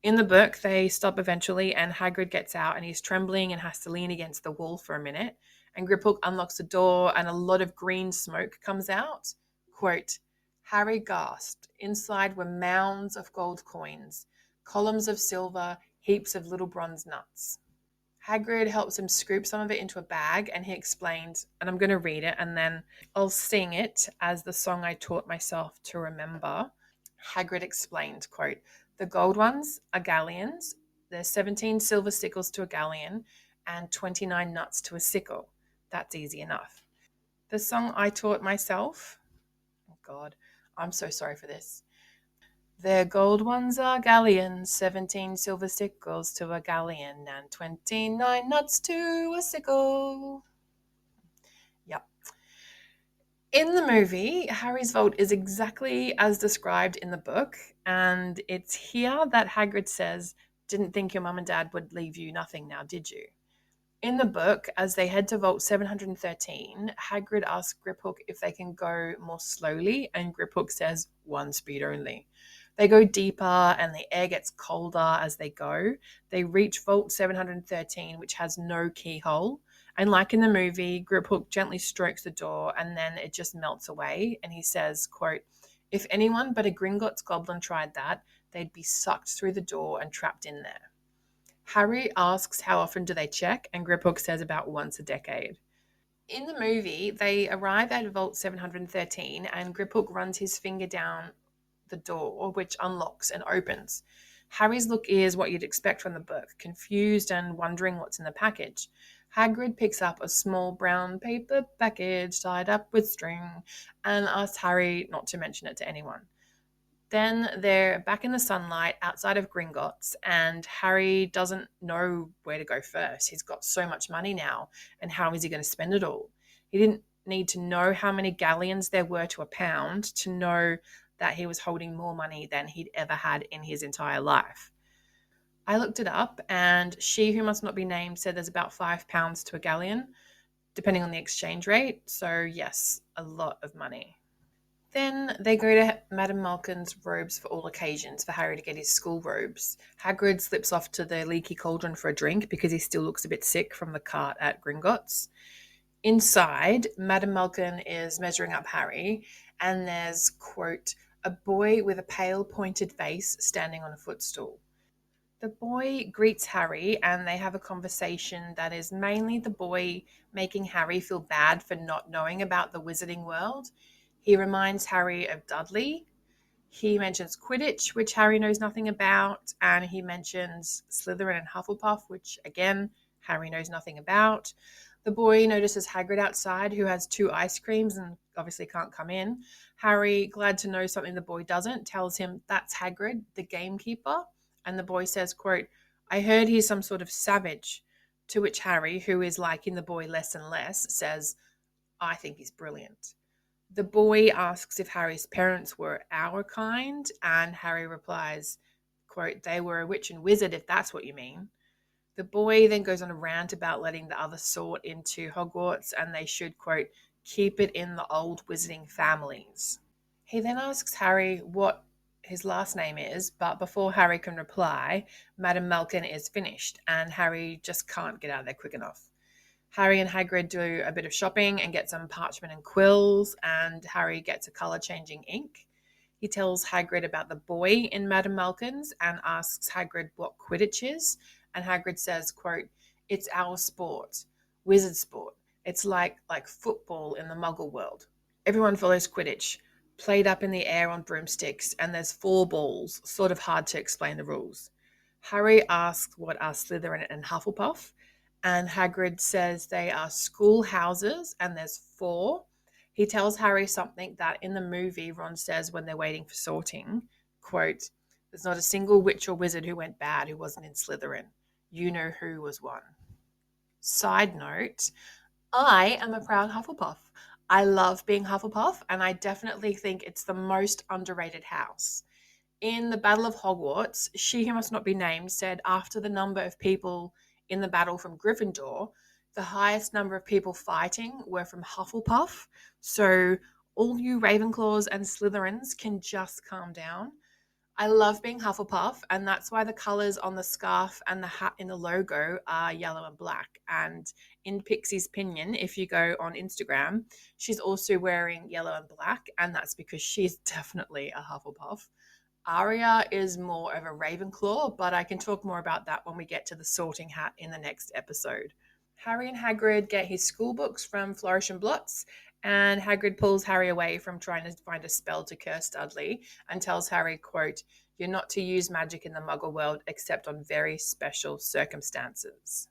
In the book, they stop eventually, and Hagrid gets out, and he's trembling and has to lean against the wall for a minute. And Griphook unlocks the door, and a lot of green smoke comes out. Quote, "Harry gasped. Inside were mounds of gold coins, columns of silver, heaps of little bronze nuts." Hagrid helps him scoop some of it into a bag, and he explained, and I'm going to read it, and then I'll sing it as the song I taught myself to remember. Hagrid explained, quote, "The gold ones are galleons. There's 17 silver sickles to a galleon and 29 nuts to a sickle. That's easy enough." The song I taught myself, oh God, I'm so sorry for this. "Their gold ones are galleons, 17 silver sickles to a galleon, and 29 nuts to a sickle." Yep. In the movie, Harry's vault is exactly as described in the book, and it's here that Hagrid says, "Didn't think your mum and dad would leave you nothing now, did you?" In the book, as they head to Vault 713, Hagrid asks Griphook if they can go more slowly, and Griphook says, "One speed only." They go deeper and the air gets colder as they go. They reach Vault 713, which has no keyhole. And like in the movie, Griphook gently strokes the door and then it just melts away. And he says, quote, "If anyone but a Gringotts goblin tried that, they'd be sucked through the door and trapped in there." Harry asks how often do they check, and Griphook says about once a decade. In the movie, they arrive at Vault 713 and Griphook runs his finger down the door, which unlocks and opens. Harry's look is what you'd expect from the book, confused and wondering what's in the package. Hagrid picks up a small brown paper package tied up with string and asks Harry not to mention it to anyone. Then they're back in the sunlight outside of Gringotts, and Harry doesn't know where to go first. He's got so much money now, and how is he going to spend it all? He didn't need to know how many galleons there were to a pound to know that he was holding more money than he'd ever had in his entire life. I looked it up, and She Who Must Not Be Named said there's about £5 to a galleon, depending on the exchange rate. So, yes, a lot of money. Then they go to Madame Malkin's robes for all occasions for Harry to get his school robes. Hagrid slips off to the leaky cauldron for a drink because he still looks a bit sick from the cart at Gringotts. Inside, Madame Malkin is measuring up Harry, and there's, quote, a boy with a pale pointed face standing on a footstool. The boy greets Harry and they have a conversation that is mainly the boy making Harry feel bad for not knowing about the wizarding world. He reminds Harry of Dudley. He mentions Quidditch, which Harry knows nothing about, and he mentions Slytherin and Hufflepuff, which, again, Harry knows nothing about. The boy notices Hagrid outside, who has 2 ice creams and obviously can't come in. Harry, glad to know something the boy doesn't, tells him that's Hagrid, the gamekeeper. And the boy says, quote, I heard he's some sort of savage. To which Harry, who is liking the boy less and less, says, I think he's brilliant. The boy asks if Harry's parents were our kind, and Harry replies, quote, they were a witch and wizard if that's what you mean. The boy then goes on a rant about letting the other sort into Hogwarts, and they should, quote, keep it in the old wizarding families. He then asks Harry what his last name is, but before Harry can reply, Madame Malkin is finished, and Harry just can't get out of there quick enough. Harry and Hagrid do a bit of shopping and get some parchment and quills, and Harry gets a colour-changing ink. He tells Hagrid about the boy in Madame Malkin's and asks Hagrid what Quidditch is, and Hagrid says, quote, it's our sport, wizard sport. It's like football in the Muggle world. Everyone follows Quidditch, played up in the air on broomsticks, and there's 4 balls, sort of hard to explain the rules. Harry asks what are Slytherin and Hufflepuff, and Hagrid says they are school houses, and there's 4. He tells Harry something that in the movie Ron says when they're waiting for sorting, quote, there's not a single witch or wizard who went bad who wasn't in Slytherin. You know who was one. Side note, I am a proud Hufflepuff. I love being Hufflepuff, and I definitely think it's the most underrated house. In the Battle of Hogwarts, She Who Must Not Be Named said after the number of people in the battle from Gryffindor, the highest number of people fighting were from Hufflepuff. So all you Ravenclaws and Slytherins can just calm down. I love being Hufflepuff, and that's why the colours on the scarf and the hat in the logo are yellow and black. And in Pixie's Pinion, if you go on Instagram, she's also wearing yellow and black, and that's because she's definitely a Hufflepuff. Arya is more of a Ravenclaw, but I can talk more about that when we get to the sorting hat in the next episode. Harry and Hagrid get his school books from Flourish and Blotts, and Hagrid pulls Harry away from trying to find a spell to curse Dudley and tells Harry, quote, you're not to use magic in the Muggle world except on very special circumstances.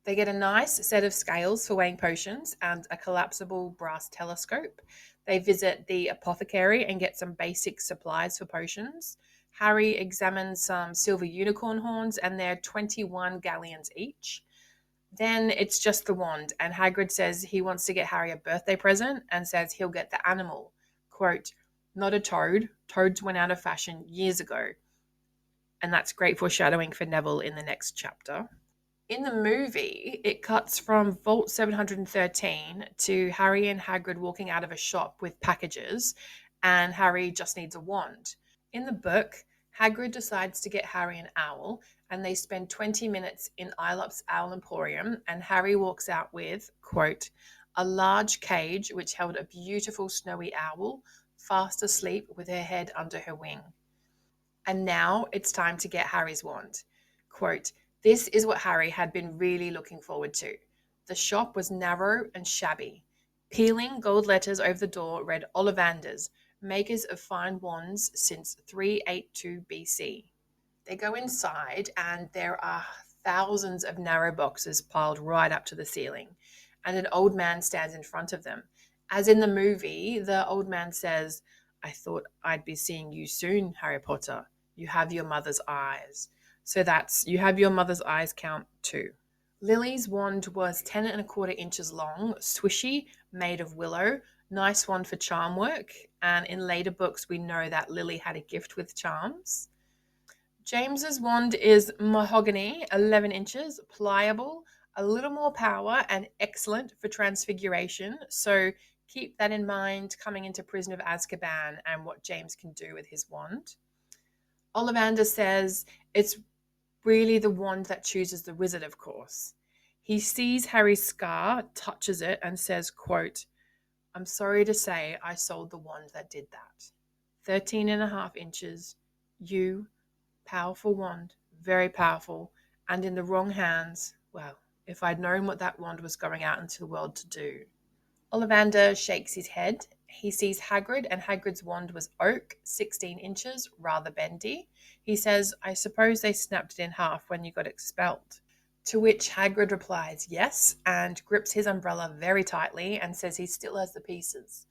They get a nice set of scales for weighing potions and a collapsible brass telescope. They visit the apothecary and get some basic supplies for potions. Harry examines some silver unicorn horns, and they're 21 galleons each. Then it's just the wand, and Hagrid says he wants to get Harry a birthday present and says he'll get the animal. Quote, not a toad. Toads went out of fashion years ago. And that's great foreshadowing for Neville in the next chapter. In the movie, it cuts from Vault 713 to Harry and Hagrid walking out of a shop with packages, and Harry just needs a wand. In the book, Hagrid decides to get Harry an owl, and they spend 20 minutes in Aylop's Owl Emporium, and Harry walks out with, quote, a large cage which held a beautiful snowy owl, fast asleep with her head under her wing. And now it's time to get Harry's wand. Quote, this is what Harry had been really looking forward to. The shop was narrow and shabby. Peeling gold letters over the door read Ollivanders, makers of fine wands since 382 BC. They go inside and there are thousands of narrow boxes piled right up to the ceiling, and an old man stands in front of them. As in the movie, the old man says, I thought I'd be seeing you soon, Harry Potter. You have your mother's eyes. So that's, you have your mother's eyes count 2. Lily's wand was 10 1/4 inches long, swishy, made of willow, nice wand for charm work, and in later books we know that Lily had a gift with charms. James's wand is mahogany, 11 inches, pliable, a little more power, and excellent for transfiguration. So keep that in mind coming into Prisoner of Azkaban and what James can do with his wand. Ollivander says it's really the wand that chooses the wizard, of course. He sees Harry's scar, touches it, and says, quote, "I'm sorry to say I sold the wand that did that. 13 1/2 inches. You, powerful wand, very powerful, and in the wrong hands, well, if I'd known what that wand was going out into the world to do." Ollivander shakes his head. He sees Hagrid, and Hagrid's wand was oak, 16 inches, rather bendy. He says, "I suppose they snapped it in half when you got expelled." To which Hagrid replies, "Yes," and grips his umbrella very tightly and says he still has the pieces.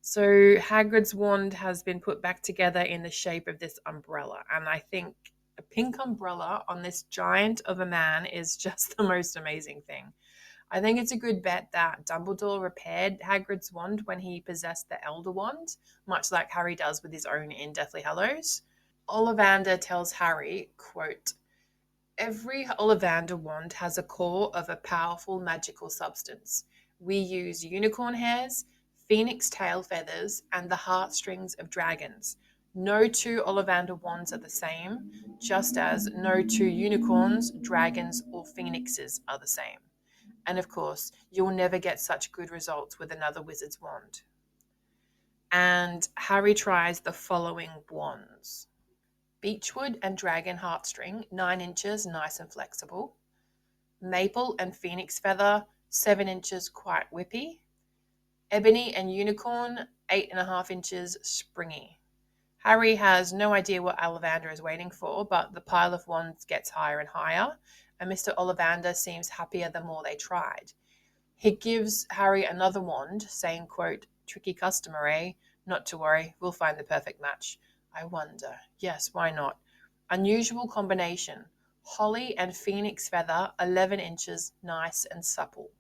So Hagrid's wand has been put back together in the shape of this umbrella, and I think a pink umbrella on this giant of a man is just the most amazing thing. I think it's a good bet that Dumbledore repaired Hagrid's wand when he possessed the Elder Wand, much like Harry does with his own in Deathly Hallows. Ollivander tells Harry, quote, "Every Ollivander wand has a core of a powerful magical substance. We use unicorn hairs, phoenix tail feathers, and the heartstrings of dragons. No two Ollivander wands are the same, just as no two unicorns, dragons, or phoenixes are the same. And of course, you'll never get such good results with another wizard's wand." And Harry tries the following wands. Beechwood and dragon heartstring, 9 inches, nice and flexible. Maple and phoenix feather, 7 inches, quite whippy. Ebony and unicorn, 8 1/2 inches, springy. Harry has no idea what Ollivander is waiting for, but the pile of wands gets higher and higher, and Mr. Ollivander seems happier the more they tried. He gives Harry another wand, saying, quote, "Tricky customer, eh? Not to worry, we'll find the perfect match. I wonder. Yes, why not? Unusual combination. Holly and phoenix feather, 11 inches, nice and supple."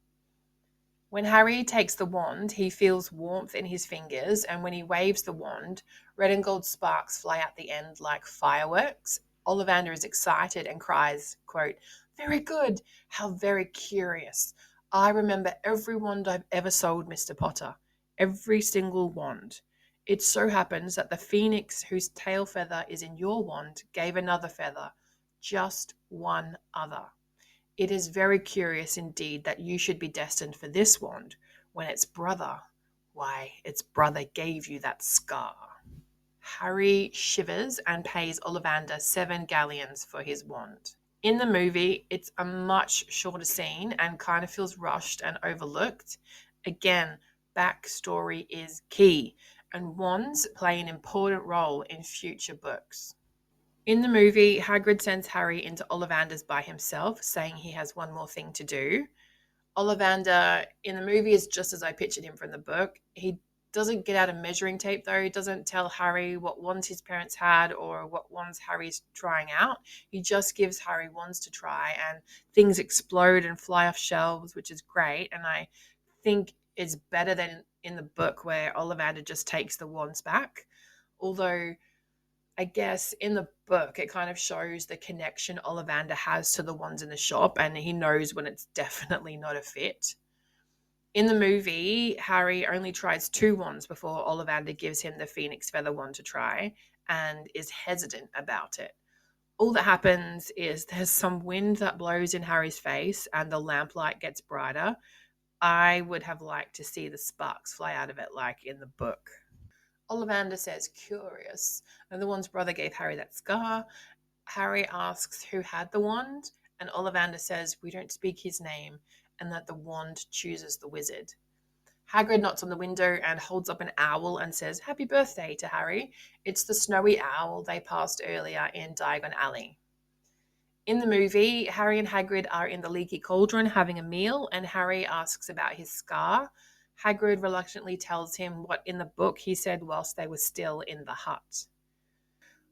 When Harry takes the wand, he feels warmth in his fingers, and when he waves the wand, red and gold sparks fly out the end like fireworks. Ollivander is excited and cries, quote, "Very good! How very curious! I remember every wand I've ever sold, Mr. Potter. Every single wand. It so happens that the phoenix whose tail feather is in your wand gave another feather, just one other. It is very curious indeed that you should be destined for this wand when its brother, why, its brother gave you that scar." Harry shivers and pays Ollivander 7 galleons for his wand. In the movie, it's a much shorter scene and kind of feels rushed and overlooked. Again, backstory is key, and wands play an important role in future books. In the movie, Hagrid sends Harry into Ollivander's by himself, saying he has one more thing to do. Ollivander in the movie is just as I pictured him from the book. He doesn't get out a measuring tape, though. He doesn't tell Harry what wands his parents had or what wands Harry's trying out. He just gives Harry wands to try, and things explode and fly off shelves, which is great. And I think it's better than in the book where Ollivander just takes the wands back. Although I guess in the book, it kind of shows the connection Ollivander has to the ones in the shop, and he knows when it's definitely not a fit. In the movie, Harry only tries 2 wands before Ollivander gives him the Phoenix Feather wand to try and is hesitant about it. All that happens is there's some wind that blows in Harry's face and the lamplight gets brighter. I would have liked to see the sparks fly out of it like in the book. Ollivander says, "Curious," and the wand's brother gave Harry that scar. Harry asks who had the wand, and Ollivander says, "We don't speak his name," and that the wand chooses the wizard. Hagrid knocks on the window and holds up an owl and says, "Happy birthday" to Harry. It's the snowy owl they passed earlier in Diagon Alley. In the movie, Harry and Hagrid are in the leaky cauldron having a meal, and Harry asks about his scar. Hagrid reluctantly tells him what in the book he said whilst they were still in the hut.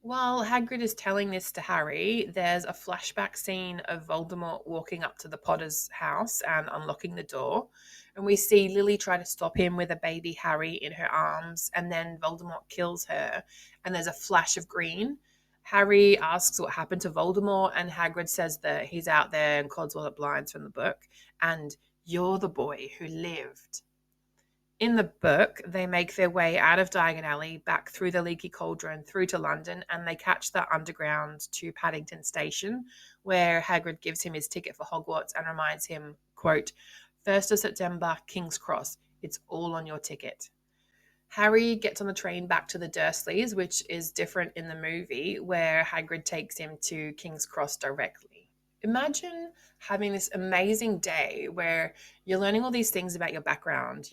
While Hagrid is telling this to Harry, there's a flashback scene of Voldemort walking up to the Potter's house and unlocking the door. And we see Lily try to stop him with a baby Harry in her arms, and then Voldemort kills her, and there's a flash of green. Harry asks what happened to Voldemort, and Hagrid says that he's out there in Codswallop Lines from the book, and you're the boy who lived. In the book, they make their way out of Diagon Alley, back through the Leaky Cauldron, through to London, and they catch the underground to Paddington Station, where Hagrid gives him his ticket for Hogwarts and reminds him, quote, 1st of September, King's Cross. It's all on your ticket. Harry gets on the train back to the Dursleys, which is different in the movie, where Hagrid takes him to King's Cross directly. Imagine having this amazing day where you're learning all these things about your background,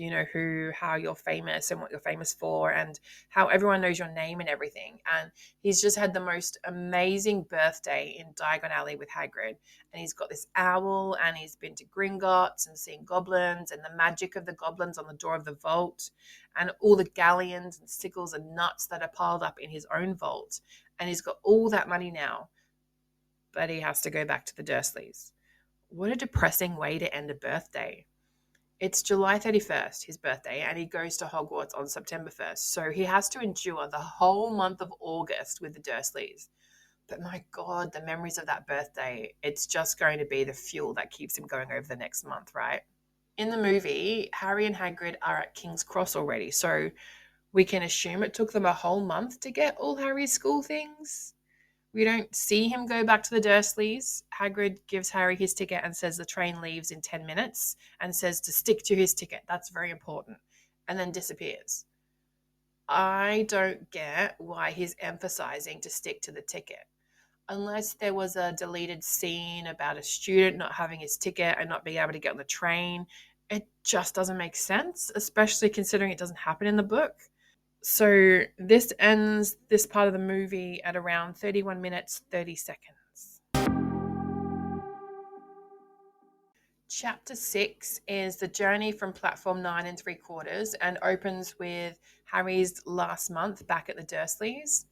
how you're famous and what you're famous for, and how everyone knows your name and everything. And he's just had the most amazing birthday in Diagon Alley with Hagrid. And he's got this owl, and he's been to Gringotts and seen goblins and the magic of the goblins on the door of the vault, and all the galleons and sickles and nuts that are piled up in his own vault. And he's got all that money now, but he has to go back to the Dursleys. What a depressing way to end a birthday. It's July 31st, his birthday, and he goes to Hogwarts on September 1st. So he has to endure the whole month of August with the Dursleys. But my God, the memories of that birthday, it's just going to be the fuel that keeps him going over the next month, right? In the movie, Harry and Hagrid are at King's Cross already, so we can assume it took them a whole month to get all Harry's school things. We don't see him go back to the Dursleys. Hagrid gives Harry his ticket and says the train leaves in 10 minutes and says to stick to his ticket. That's very important. And then disappears. I don't get why he's emphasizing to stick to the ticket. Unless there was a deleted scene about a student not having his ticket and not being able to get on the train, it just doesn't make sense, especially considering it doesn't happen in the book. So this ends this part of the movie at around 31 minutes, 30 seconds. Chapter 6 is the journey from platform 9 3/4 and opens with Harry's last month back at the Dursleys.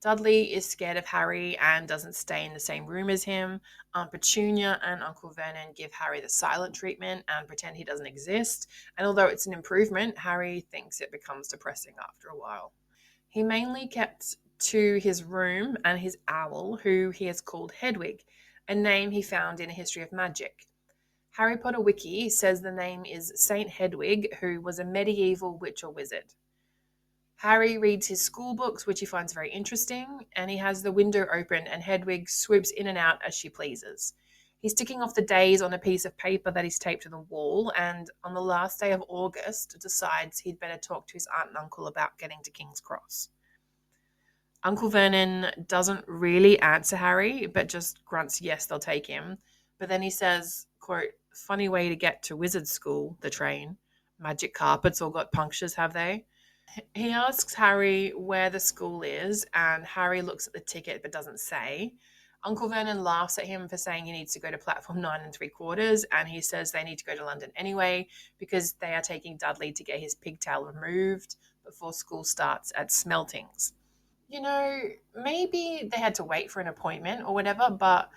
Dudley is scared of Harry and doesn't stay in the same room as him. Aunt Petunia and Uncle Vernon give Harry the silent treatment and pretend he doesn't exist. And although it's an improvement, Harry thinks it becomes depressing after a while. He mainly kept to his room and his owl, who he has called Hedwig, a name he found in a history of magic. Harry Potter Wiki says the name is Saint Hedwig, who was a medieval witch or wizard. Harry reads his school books, which he finds very interesting, and he has the window open and Hedwig swoops in and out as she pleases. He's ticking off the days on a piece of paper that he's taped to the wall, and on the last day of August decides he'd better talk to his aunt and uncle about getting to King's Cross. Uncle Vernon doesn't really answer Harry, but just grunts yes, they'll take him. But then he says, quote, funny way to get to wizard school, the train. Magic carpets all got punctures, have they? He asks Harry where the school is, and Harry looks at the ticket but doesn't say. Uncle Vernon laughs at him for saying he needs to go to platform 9 3/4, and he says they need to go to London anyway because they are taking Dudley to get his pigtail removed before school starts at Smeltings. Maybe they had to wait for an appointment or whatever, but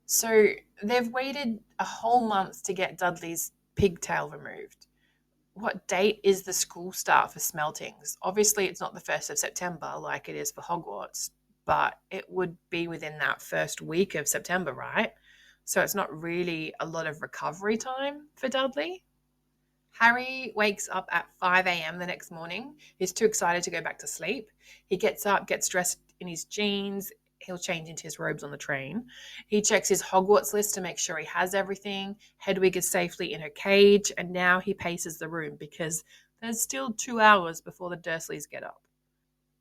so they've waited a whole month to get Dudley's pigtail removed. What date is the school start for Smeltings? Obviously, it's not the 1st of September like it is for Hogwarts, but it would be within that first week of September, right? So it's not really a lot of recovery time for Dudley. Harry wakes up at 5 a.m. the next morning. He's too excited to go back to sleep. He gets up, gets dressed in his jeans. He'll change into his robes on the train. He checks his Hogwarts list to make sure he has everything. Hedwig is safely in her cage, and now he paces the room because there's still 2 hours before the Dursleys get up.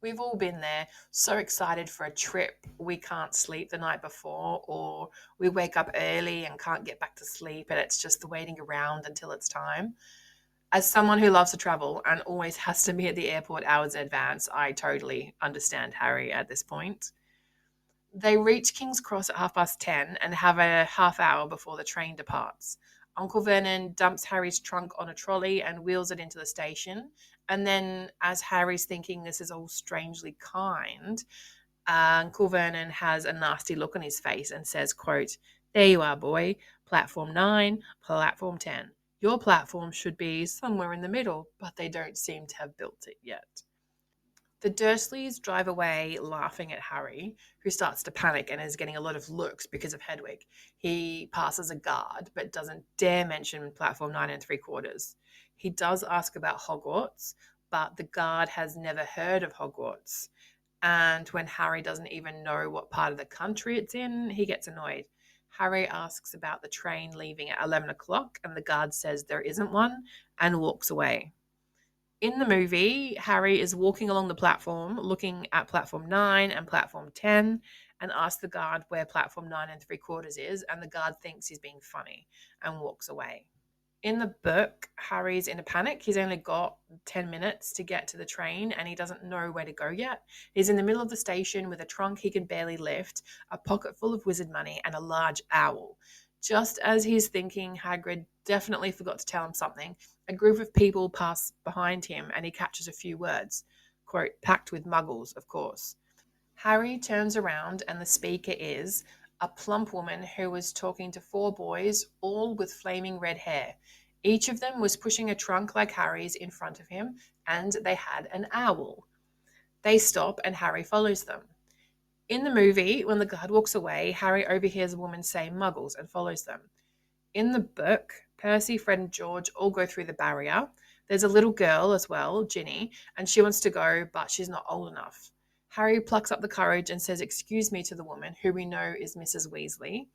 We've all been there, so excited for a trip we can't sleep the night before, or we wake up early and can't get back to sleep, and it's just the waiting around until it's time. As someone who loves to travel and always has to be at the airport hours in advance, I totally understand Harry at this point. They reach King's Cross at 10:30 and have a half hour before the train departs. Uncle Vernon dumps Harry's trunk on a trolley and wheels it into the station. And then, as Harry's thinking this is all strangely kind, Uncle Vernon has a nasty look on his face and says, quote, "There you are, boy. Platform 9, platform 10. Your platform should be somewhere in the middle, but they don't seem to have built it yet." The Dursleys drive away laughing at Harry, who starts to panic and is getting a lot of looks because of Hedwig. He passes a guard, but doesn't dare mention platform 9 3/4. He does ask about Hogwarts, but the guard has never heard of Hogwarts. And when Harry doesn't even know what part of the country it's in, he gets annoyed. Harry asks about the train leaving at 11 o'clock, and the guard says there isn't one and walks away. In the movie, Harry is walking along the platform, looking at platform 9 and platform 10, and asks the guard where platform 9 3/4 is, and the guard thinks he's being funny and walks away. In the book, Harry's in a panic. He's only got 10 minutes to get to the train and he doesn't know where to go yet. He's in the middle of the station with a trunk he can barely lift, a pocket full of wizard money, and a large owl. Just as he's thinking Hagrid definitely forgot to tell him something, a group of people pass behind him and he catches a few words. Quote, "packed with muggles, of course." Harry turns around and the speaker is a plump woman who was talking to 4 boys, all with flaming red hair. Each of them was pushing a trunk like Harry's in front of him, and they had an owl. They stop and Harry follows them. In the movie, when the guard walks away, Harry overhears a woman say muggles and follows them. In the book, Percy, Fred, and George all go through the barrier. There's a little girl as well, Ginny, and she wants to go, but she's not old enough. Harry plucks up the courage and says, "Excuse me," to the woman, who we know is Mrs. Weasley.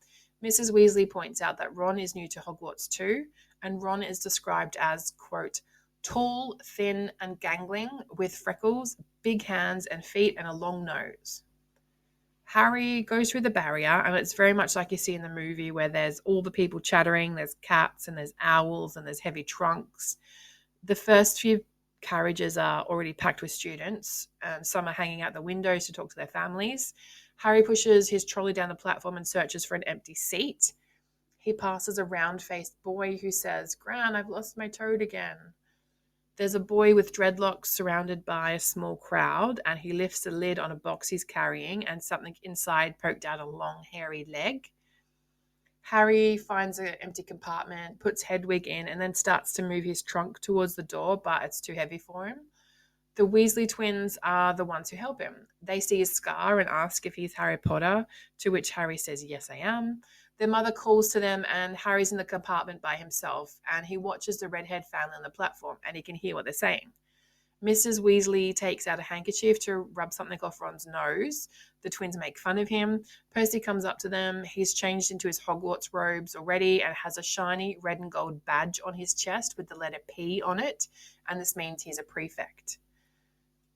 Mrs. Weasley points out that Ron is new to Hogwarts too, and Ron is described as, quote, "tall, thin, and gangling, with freckles, big hands and feet, and a long nose." Harry goes through the barrier, and it's very much like you see in the movie where there's all the people chattering, there's cats and there's owls and there's heavy trunks. The first few carriages are already packed with students. Some are hanging out the windows to talk to their families. Harry pushes his trolley down the platform and searches for an empty seat. He passes a round-faced boy who says, "Gran, I've lost my toad again." There's a boy with dreadlocks surrounded by a small crowd, and he lifts the lid on a box he's carrying, and something inside poked out a long, hairy leg. Harry finds an empty compartment, puts Hedwig in, and then starts to move his trunk towards the door, but it's too heavy for him. The Weasley twins are the ones who help him. They see his scar and ask if he's Harry Potter, to which Harry says, "Yes, I am." Their mother calls to them, and Harry's in the compartment by himself, and he watches the redhead family on the platform, and he can hear what they're saying. Mrs. Weasley takes out a handkerchief to rub something off Ron's nose. The twins make fun of him. Percy comes up to them. He's changed into his Hogwarts robes already and has a shiny red and gold badge on his chest with the letter P on it, and this means he's a prefect.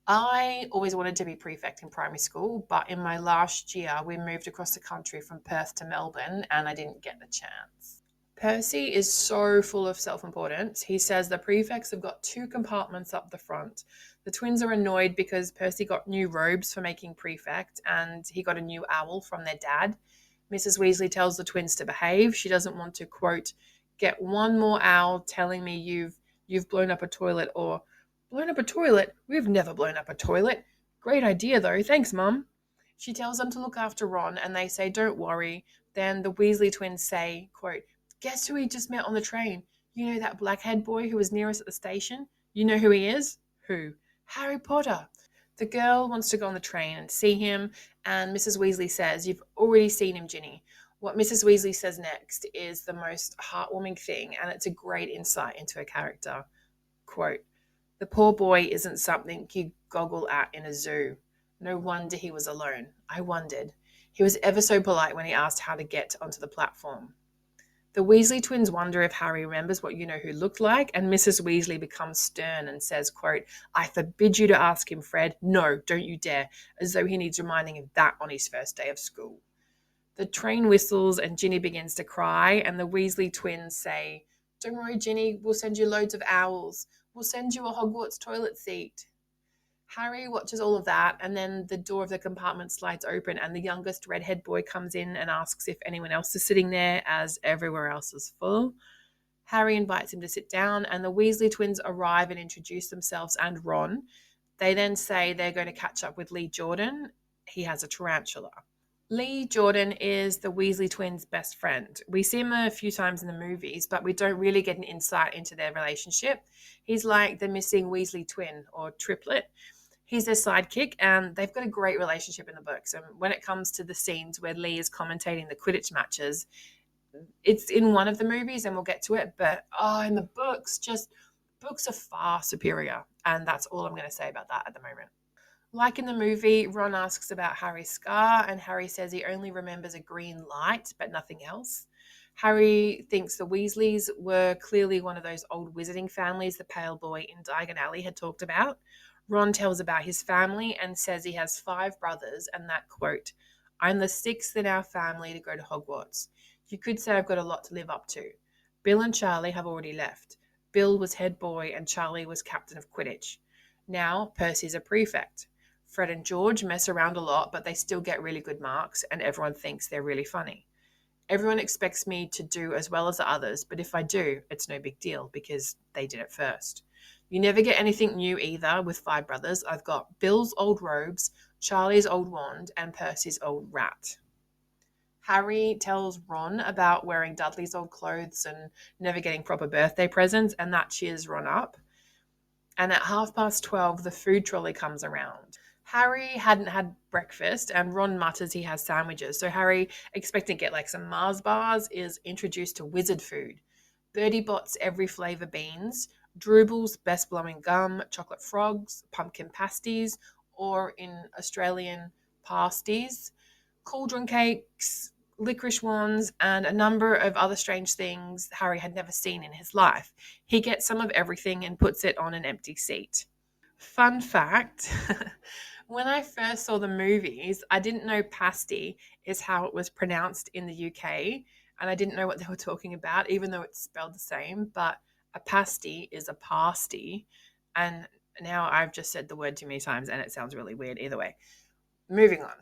I always wanted to be prefect in primary school, but in my last year, we moved across the country from Perth to Melbourne, and I didn't get the chance. Percy is so full of self-importance. He says the prefects have got 2 compartments up the front. The twins are annoyed because Percy got new robes for making prefect, and he got a new owl from their dad. Mrs. Weasley tells the twins to behave. She doesn't want to, quote, "get one more owl telling me you've blown up a toilet," or "blown up a toilet? We've never blown up a toilet. Great idea, though. Thanks, Mum." She tells them to look after Ron, and they say, "Don't worry." Then the Weasley twins say, quote, "Guess who we just met on the train? You know that black-haired boy who was near us at the station? You know who he is?" "Who?" "Harry Potter." The girl wants to go on the train and see him, and Mrs. Weasley says, "You've already seen him, Ginny." What Mrs. Weasley says next is the most heartwarming thing, and it's a great insight into her character. Quote, "The poor boy isn't something you goggle at in a zoo. No wonder he was alone. I wondered. He was ever so polite when he asked how to get onto the platform." The Weasley twins wonder if Harry remembers what you-know-who looked like, and Mrs. Weasley becomes stern and says, quote, "I forbid you to ask him, Fred. No, don't you dare," as though he needs reminding of that on his first day of school. The train whistles and Ginny begins to cry, and the Weasley twins say, "Don't worry, Ginny, we'll send you loads of owls. We'll send you a Hogwarts toilet seat." Harry watches all of that, and then the door of the compartment slides open, and the youngest redhead boy comes in and asks if anyone else is sitting there, as everywhere else is full. Harry invites him to sit down, and the Weasley twins arrive and introduce themselves and Ron. They then say they're going to catch up with Lee Jordan. he has a tarantula. Lee Jordan is the Weasley twins' best friend. We see him a few times in the movies, but we don't really get an insight into their relationship. He's like the missing Weasley twin or triplet. He's their sidekick, and they've got a great relationship in the books. And when it comes to the scenes where Lee is commentating the Quidditch matches, it's in one of the movies, and we'll get to it. But in the books, books are far superior, and that's all I'm going to say about that at the moment. Like in the movie, Ron asks about Harry's scar, and Harry says he only remembers a green light, but nothing else. Harry thinks the Weasleys were clearly one of those old wizarding families the pale boy in Diagon Alley had talked about. Ron tells about his family and says he has 5 brothers, and that quote, "I'm the 6th in our family to go to Hogwarts. You could say I've got a lot to live up to. Bill and Charlie have already left. Bill was head boy and Charlie was captain of Quidditch. Now Percy's a prefect. Fred and George mess around a lot, but they still get really good marks, and everyone thinks they're really funny. Everyone expects me to do as well as the others, but if I do, it's no big deal because they did it first. You never get anything new either with 5 brothers. I've got Bill's old robes, Charlie's old wand, and Percy's old rat." Harry tells Ron about wearing Dudley's old clothes and never getting proper birthday presents, and that cheers Ron up. And at 12:30, the food trolley comes around. Harry hadn't had breakfast, and Ron mutters he has sandwiches. So Harry, expecting to get like some Mars bars, is introduced to wizard food. Bertie Bott's every flavour beans, Drooble's best blowing gum, chocolate frogs, pumpkin pasties, or in Australian pasties, cauldron cakes, licorice wands, and a number of other strange things Harry had never seen in his life. He gets some of everything and puts it on an empty seat. Fun fact, when I first saw the movies, I didn't know pasty is how it was pronounced in the UK, and I didn't know what they were talking about, even though it's spelled the same, but a pasty is a pasty, and now I've just said the word too many times, and it sounds really weird either way. Moving on.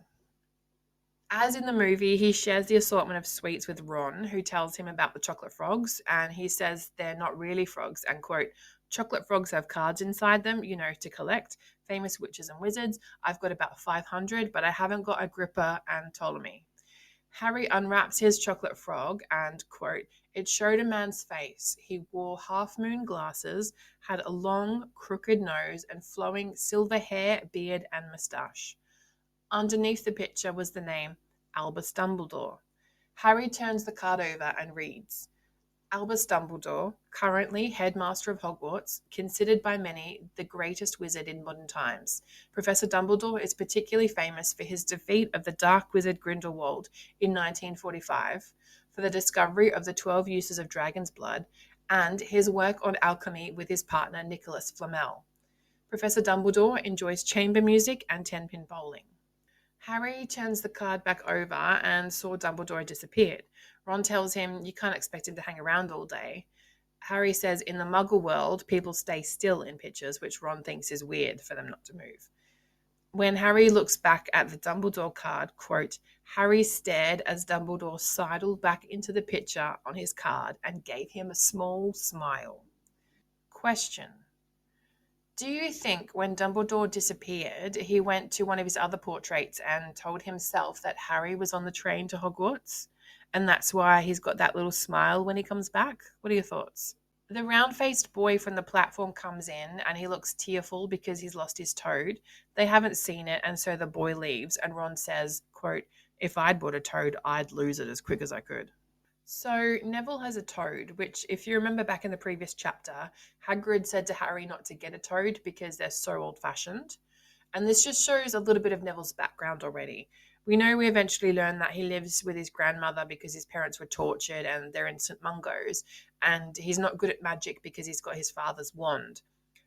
As in the movie, he shares the assortment of sweets with Ron, who tells him about the chocolate frogs, and he says they're not really frogs, and quote, "Chocolate frogs have cards inside them, to collect, famous witches and wizards. I've got about 500, but I haven't got Agrippa and Ptolemy." Harry unwraps his chocolate frog and, quote, "It showed a man's face. He wore half-moon glasses, had a long, crooked nose, and flowing silver hair, beard, and moustache." Underneath the picture was the name Albus Dumbledore. Harry turns the card over and reads, "Albus Dumbledore, currently headmaster of Hogwarts, considered by many the greatest wizard in modern times. Professor Dumbledore is particularly famous for his defeat of the dark wizard Grindelwald in 1945, for the discovery of the 12 uses of dragon's blood, and his work on alchemy with his partner Nicholas Flamel. Professor Dumbledore enjoys chamber music and 10-pin bowling." Harry turns the card back over and saw Dumbledore had disappeared. Ron tells him you can't expect him to hang around all day. Harry says in the Muggle world, people stay still in pictures, which Ron thinks is weird for them not to move. When Harry looks back at the Dumbledore card, quote, "Harry stared as Dumbledore sidled back into the picture on his card and gave him a small smile." Question. Do you think when Dumbledore disappeared, he went to one of his other portraits and told himself that Harry was on the train to Hogwarts? And that's why he's got that little smile when he comes back? What are your thoughts? The round-faced boy from the platform comes in and he looks tearful because he's lost his toad. They haven't seen it, and so the boy leaves, and Ron says, quote, "If I'd bought a toad, I'd lose it as quick as I could." So Neville has a toad, which, if you remember back in the previous chapter, Hagrid said to Harry not to get a toad because they're so old-fashioned. And this just shows a little bit of Neville's background already. We know we eventually learn that he lives with his grandmother because his parents were tortured and they're in St. Mungo's, and he's not good at magic because he's got his father's wand.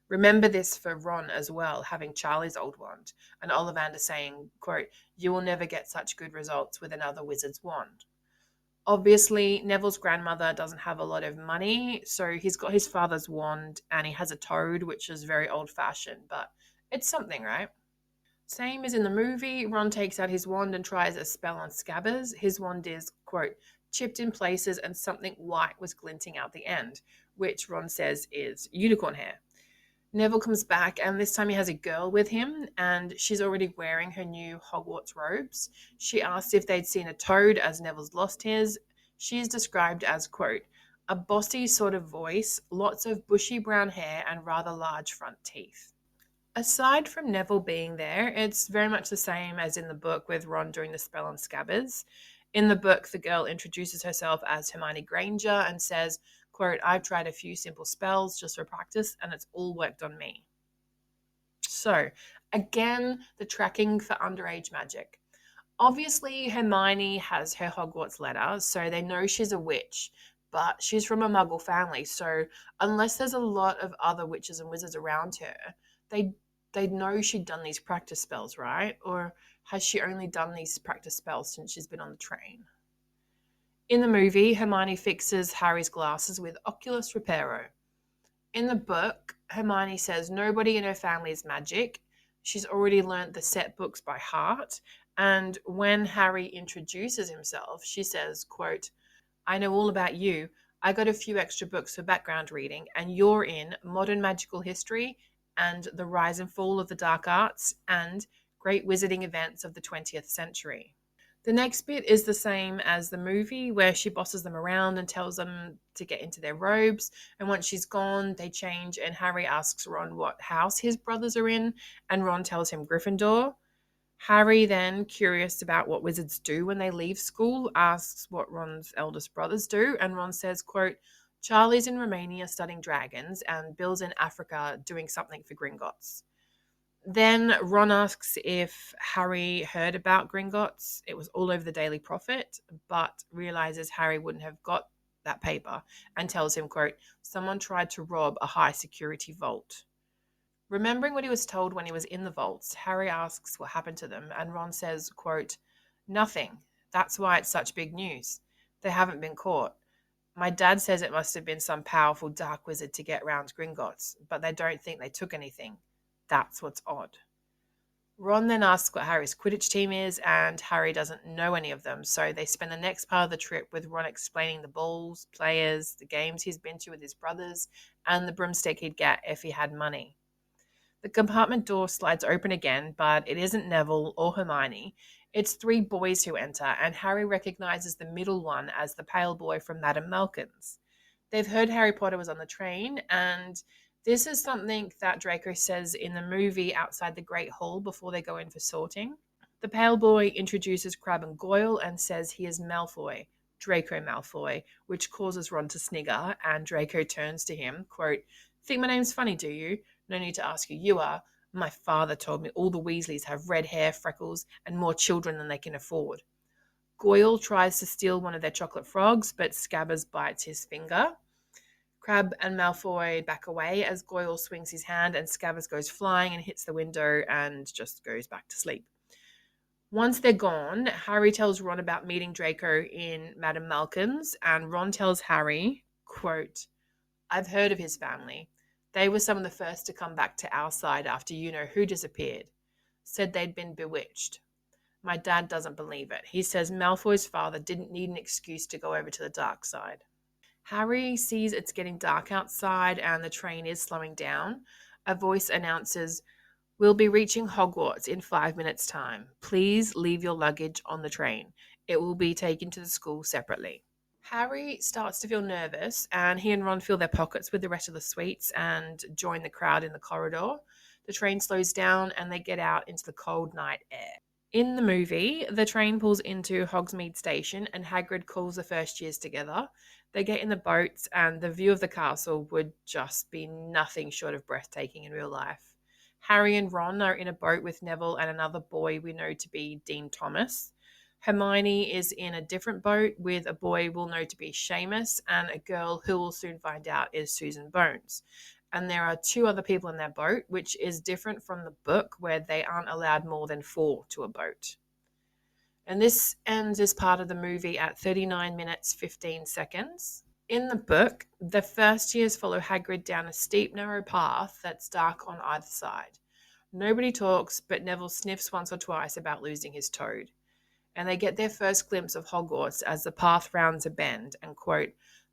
Remember this for Ron as well, having Charlie's old wand, and Ollivander saying, quote, "You will never get such good results with another wizard's wand." Obviously, Neville's grandmother doesn't have a lot of money, so he's got his father's wand and he has a toad, which is very old-fashioned, but it's something, right? Same as in the movie, Ron takes out his wand and tries a spell on Scabbers. His wand is, quote, "chipped in places and something white was glinting out the end," which Ron says is unicorn hair. Neville comes back, and this time he has a girl with him, and she's already wearing her new Hogwarts robes. She asks if they'd seen a toad, as Neville's lost his. She's described as, quote, a bossy sort of voice, lots of bushy brown hair, and rather large front teeth. Aside from Neville being there, it's very much the same as in the book with Ron doing the spell on Scabbers. In the book, the girl introduces herself as Hermione Granger and says, quote, I've tried a few simple spells just for practice and it's all worked on me. So, again, the tracking for underage magic. Obviously, Hermione has her Hogwarts letter, so they know she's a witch, but she's from a muggle family, so unless there's a lot of other witches and wizards around her, they they'd know she'd done these practice spells, right? Or has she only done these practice spells since she's been on the train? In the movie, Hermione fixes Harry's glasses with Oculus Reparo. In the book, Hermione says nobody in her family is magic. She's already learnt the set books by heart. And when Harry introduces himself, she says, quote, I know all about you. I got a few extra books for background reading, and you're in Modern Magical History and The Rise and Fall of the Dark Arts and Great Wizarding Events of the 20th Century. The next bit is the same as the movie, where she bosses them around and tells them to get into their robes. And once she's gone, they change, and Harry asks Ron what house his brothers are in, and Ron tells him Gryffindor. Harry then, curious about what wizards do when they leave school, asks what Ron's eldest brothers do, and Ron says, quote, Charlie's in Romania studying dragons, and Bill's in Africa doing something for Gringotts. Then Ron asks if Harry heard about Gringotts. It was all over the Daily Prophet, but realizes Harry wouldn't have got that paper and tells him, quote, someone tried to rob a high security vault. Remembering what he was told when he was in the vaults, Harry asks what happened to them, and Ron says, quote, nothing. That's why it's such big news. They haven't been caught. My dad says it must have been some powerful dark wizard to get round Gringotts, but they don't think they took anything. That's what's odd. Ron then asks what Harry's Quidditch team is, and Harry doesn't know any of them, so they spend the next part of the trip with Ron explaining the balls, players, the games he's been to with his brothers, and the broomstick he'd get if he had money. The compartment door slides open again, but it isn't Neville or Hermione. It's three boys who enter, and Harry recognizes the middle one as the pale boy from Madame Malkin's. They've heard Harry Potter was on the train, and this is something that Draco says in the movie outside the Great Hall before they go in for sorting. The pale boy introduces Crabbe and Goyle and says he is Malfoy, Draco Malfoy, which causes Ron to snigger, and Draco turns to him, quote, think my name's funny, do you? No need to ask who you are. My father told me all the Weasleys have red hair, freckles, and more children than they can afford. Goyle tries to steal one of their chocolate frogs, but Scabbers bites his finger. Crabbe and Malfoy back away as Goyle swings his hand, and Scabbers goes flying and hits the window and just goes back to sleep. Once they're gone, Harry tells Ron about meeting Draco in Madame Malkin's, and Ron tells Harry, quote, I've heard of his family. They were some of the first to come back to our side after you-know-who disappeared. Said they'd been bewitched. My dad doesn't believe it. He says Malfoy's father didn't need an excuse to go over to the dark side. Harry sees it's getting dark outside and the train is slowing down. A voice announces, we'll be reaching Hogwarts in 5 minutes' time. Please leave your luggage on the train. It will be taken to the school separately. Harry starts to feel nervous, and he and Ron fill their pockets with the rest of the sweets and join the crowd in the corridor. The train slows down and they get out into the cold night air. In the movie, the train pulls into Hogsmeade Station and Hagrid calls the first years together. They get in the boats and the view of the castle would just be nothing short of breathtaking in real life. Harry and Ron are in a boat with Neville and another boy we know to be Dean Thomas. Hermione is in a different boat with a boy we'll know to be Seamus and a girl who we'll soon find out is Susan Bones. And there are two other people in that boat, which is different from the book where they aren't allowed more than 4 to a boat. And this ends as part of the movie at 39 minutes 15 seconds. In the book, the first years follow Hagrid down a steep, narrow path that's dark on either side. Nobody talks, but Neville sniffs once or twice about losing his toad. And they get their first glimpse of Hogwarts as the path rounds a bend, and quote,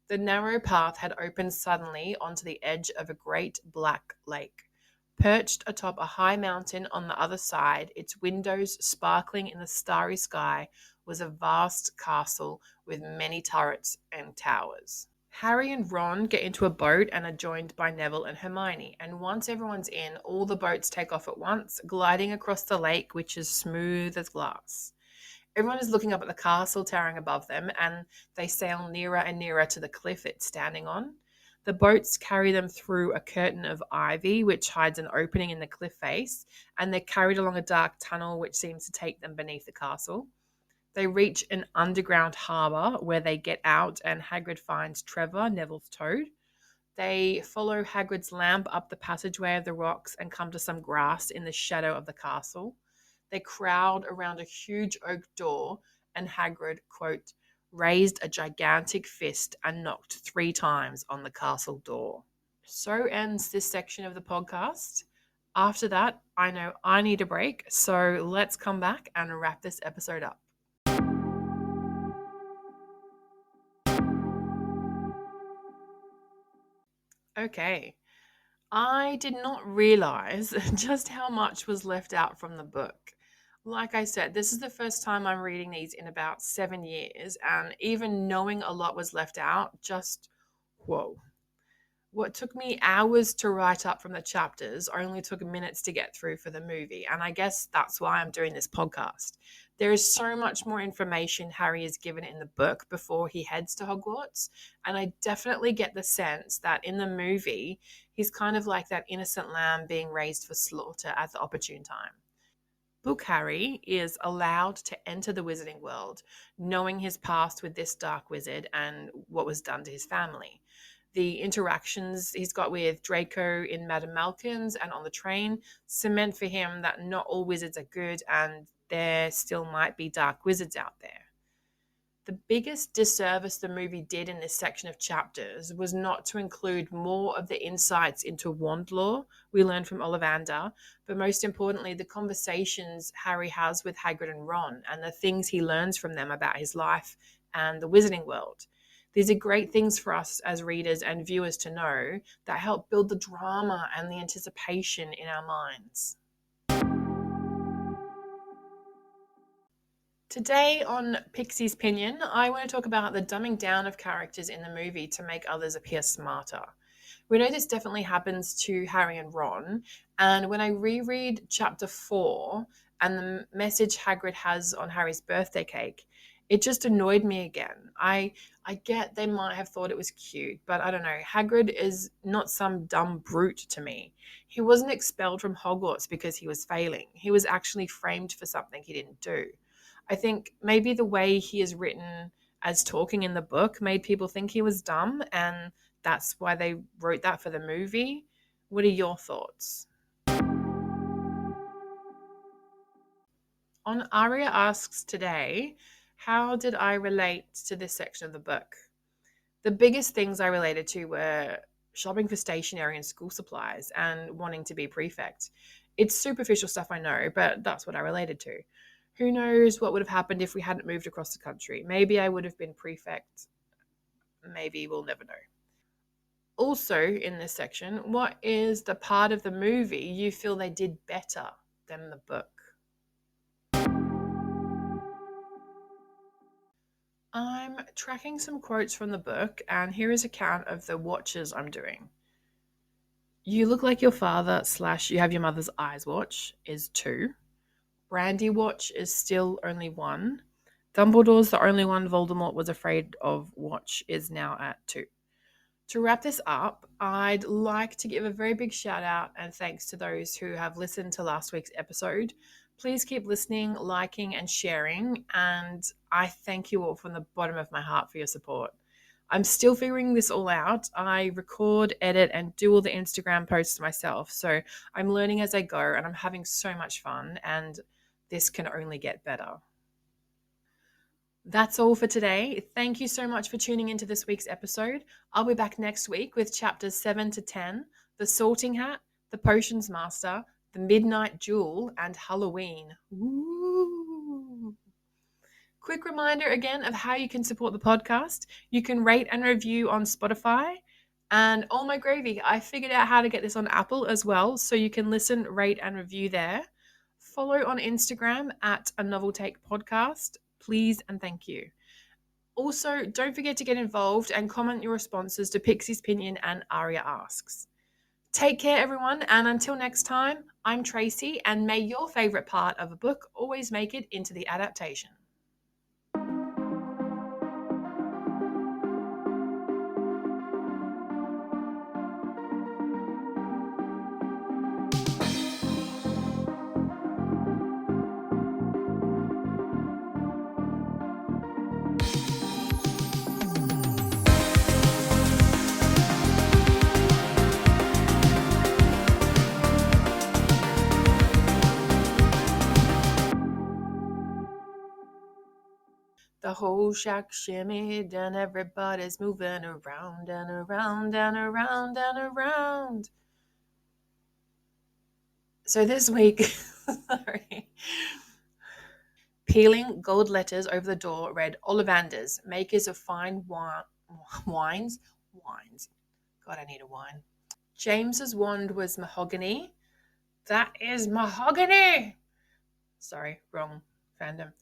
the narrow path had opened suddenly onto the edge of a great black lake. Perched atop a high mountain on the other side, its windows sparkling in the starry sky, was a vast castle with many turrets and towers. Harry and Ron get into a boat and are joined by Neville and Hermione. And once everyone's in, all the boats take off at once, gliding across the lake, which is smooth as glass. Everyone is looking up at the castle towering above them, and they sail nearer and nearer to the cliff it's standing on. The boats carry them through a curtain of ivy, which hides an opening in the cliff face, and they're carried along a dark tunnel which seems to take them beneath the castle. They reach an underground harbour where they get out, and Hagrid finds Trevor, Neville's toad. They follow Hagrid's lamp up the passageway of the rocks and come to some grass in the shadow of the castle. They crowd around a huge oak door, and Hagrid, quote, raised a gigantic fist and knocked 3 times on the castle door. So ends this section of the podcast. After that, I know I need a break, so let's come back and wrap this episode up. Okay. I did not realize just how much was left out from the book. Like I said, this is the first time I'm reading these in about 7 years, and even knowing a lot was left out, just whoa. What took me hours to write up from the chapters only took minutes to get through for the movie, and I guess that's why I'm doing this podcast. There is so much more information Harry is given in the book before he heads to Hogwarts, and I definitely get the sense that in the movie, he's kind of like that innocent lamb being raised for slaughter at the opportune time. Book Harry is allowed to enter the wizarding world, knowing his past with this dark wizard and what was done to his family. The interactions he's got with Draco in Madame Malkin's and on the train cement for him that not all wizards are good and there still might be dark wizards out there. The biggest disservice the movie did in this section of chapters was not to include more of the insights into wand lore we learned from Ollivander, but most importantly, the conversations Harry has with Hagrid and Ron and the things he learns from them about his life and the wizarding world. These are great things for us as readers and viewers to know that help build the drama and the anticipation in our minds. Today on Pixie's Pinion, I want to talk about the dumbing down of characters in the movie to make others appear smarter. We know this definitely happens to Harry and Ron, and when I reread chapter 4 and the message Hagrid has on Harry's birthday cake, it just annoyed me again. I get they might have thought it was cute, but I don't know. Hagrid is not some dumb brute to me. He wasn't expelled from Hogwarts because he was failing. He was actually framed for something he didn't do. I think maybe the way he is written as talking in the book made people think he was dumb, and that's why they wrote that for the movie. What are your thoughts? On Arya Asks today, how did I relate to this section of the book? The biggest things I related to were shopping for stationery and school supplies and wanting to be prefect. It's superficial stuff, I know, but that's what I related to. Who knows what would have happened if we hadn't moved across the country? Maybe I would have been prefect. Maybe we'll never know. Also, in this section, what is the part of the movie you feel they did better than the book? I'm tracking some quotes from the book, and here is a count of the watches I'm doing. You look like your father / you have your mother's eyes watch is 2. Brandy watch is still only 1. Dumbledore's the only one Voldemort was afraid of watch is now at 2. To wrap this up, I'd like to give a very big shout out and thanks to those who have listened to last week's episode. Please keep listening, liking, and sharing, and I thank you all from the bottom of my heart for your support. I'm still figuring this all out. I record, edit, and do all the Instagram posts myself, so I'm learning as I go, and I'm having so much fun, and this can only get better. That's all for today. Thank you so much for tuning into this week's episode. I'll be back next week with chapters 7 to 10, The Sorting Hat, The Potions Master, The Midnight Duel, and Halloween. Ooh. Quick reminder again of how you can support the podcast. You can rate and review on Spotify, And all my gravy, I figured out how to get this on Apple as well, so you can listen, rate, and review there. Follow on Instagram at A Novel Take Podcast, please and thank you. Also, don't forget to get involved and comment your responses to Pixie's Pinion and Arya Asks. Take care, everyone, and until next time, I'm Tracey, and may your favourite part of a book always make it into the adaptation. The whole shack shimmied and everybody's moving around and around and around and around. So this week, sorry, peeling gold letters over the door read Ollivanders, makers of fine wines. Wines. God, I need a wine. James's wand was mahogany. That is mahogany. Sorry, wrong fandom.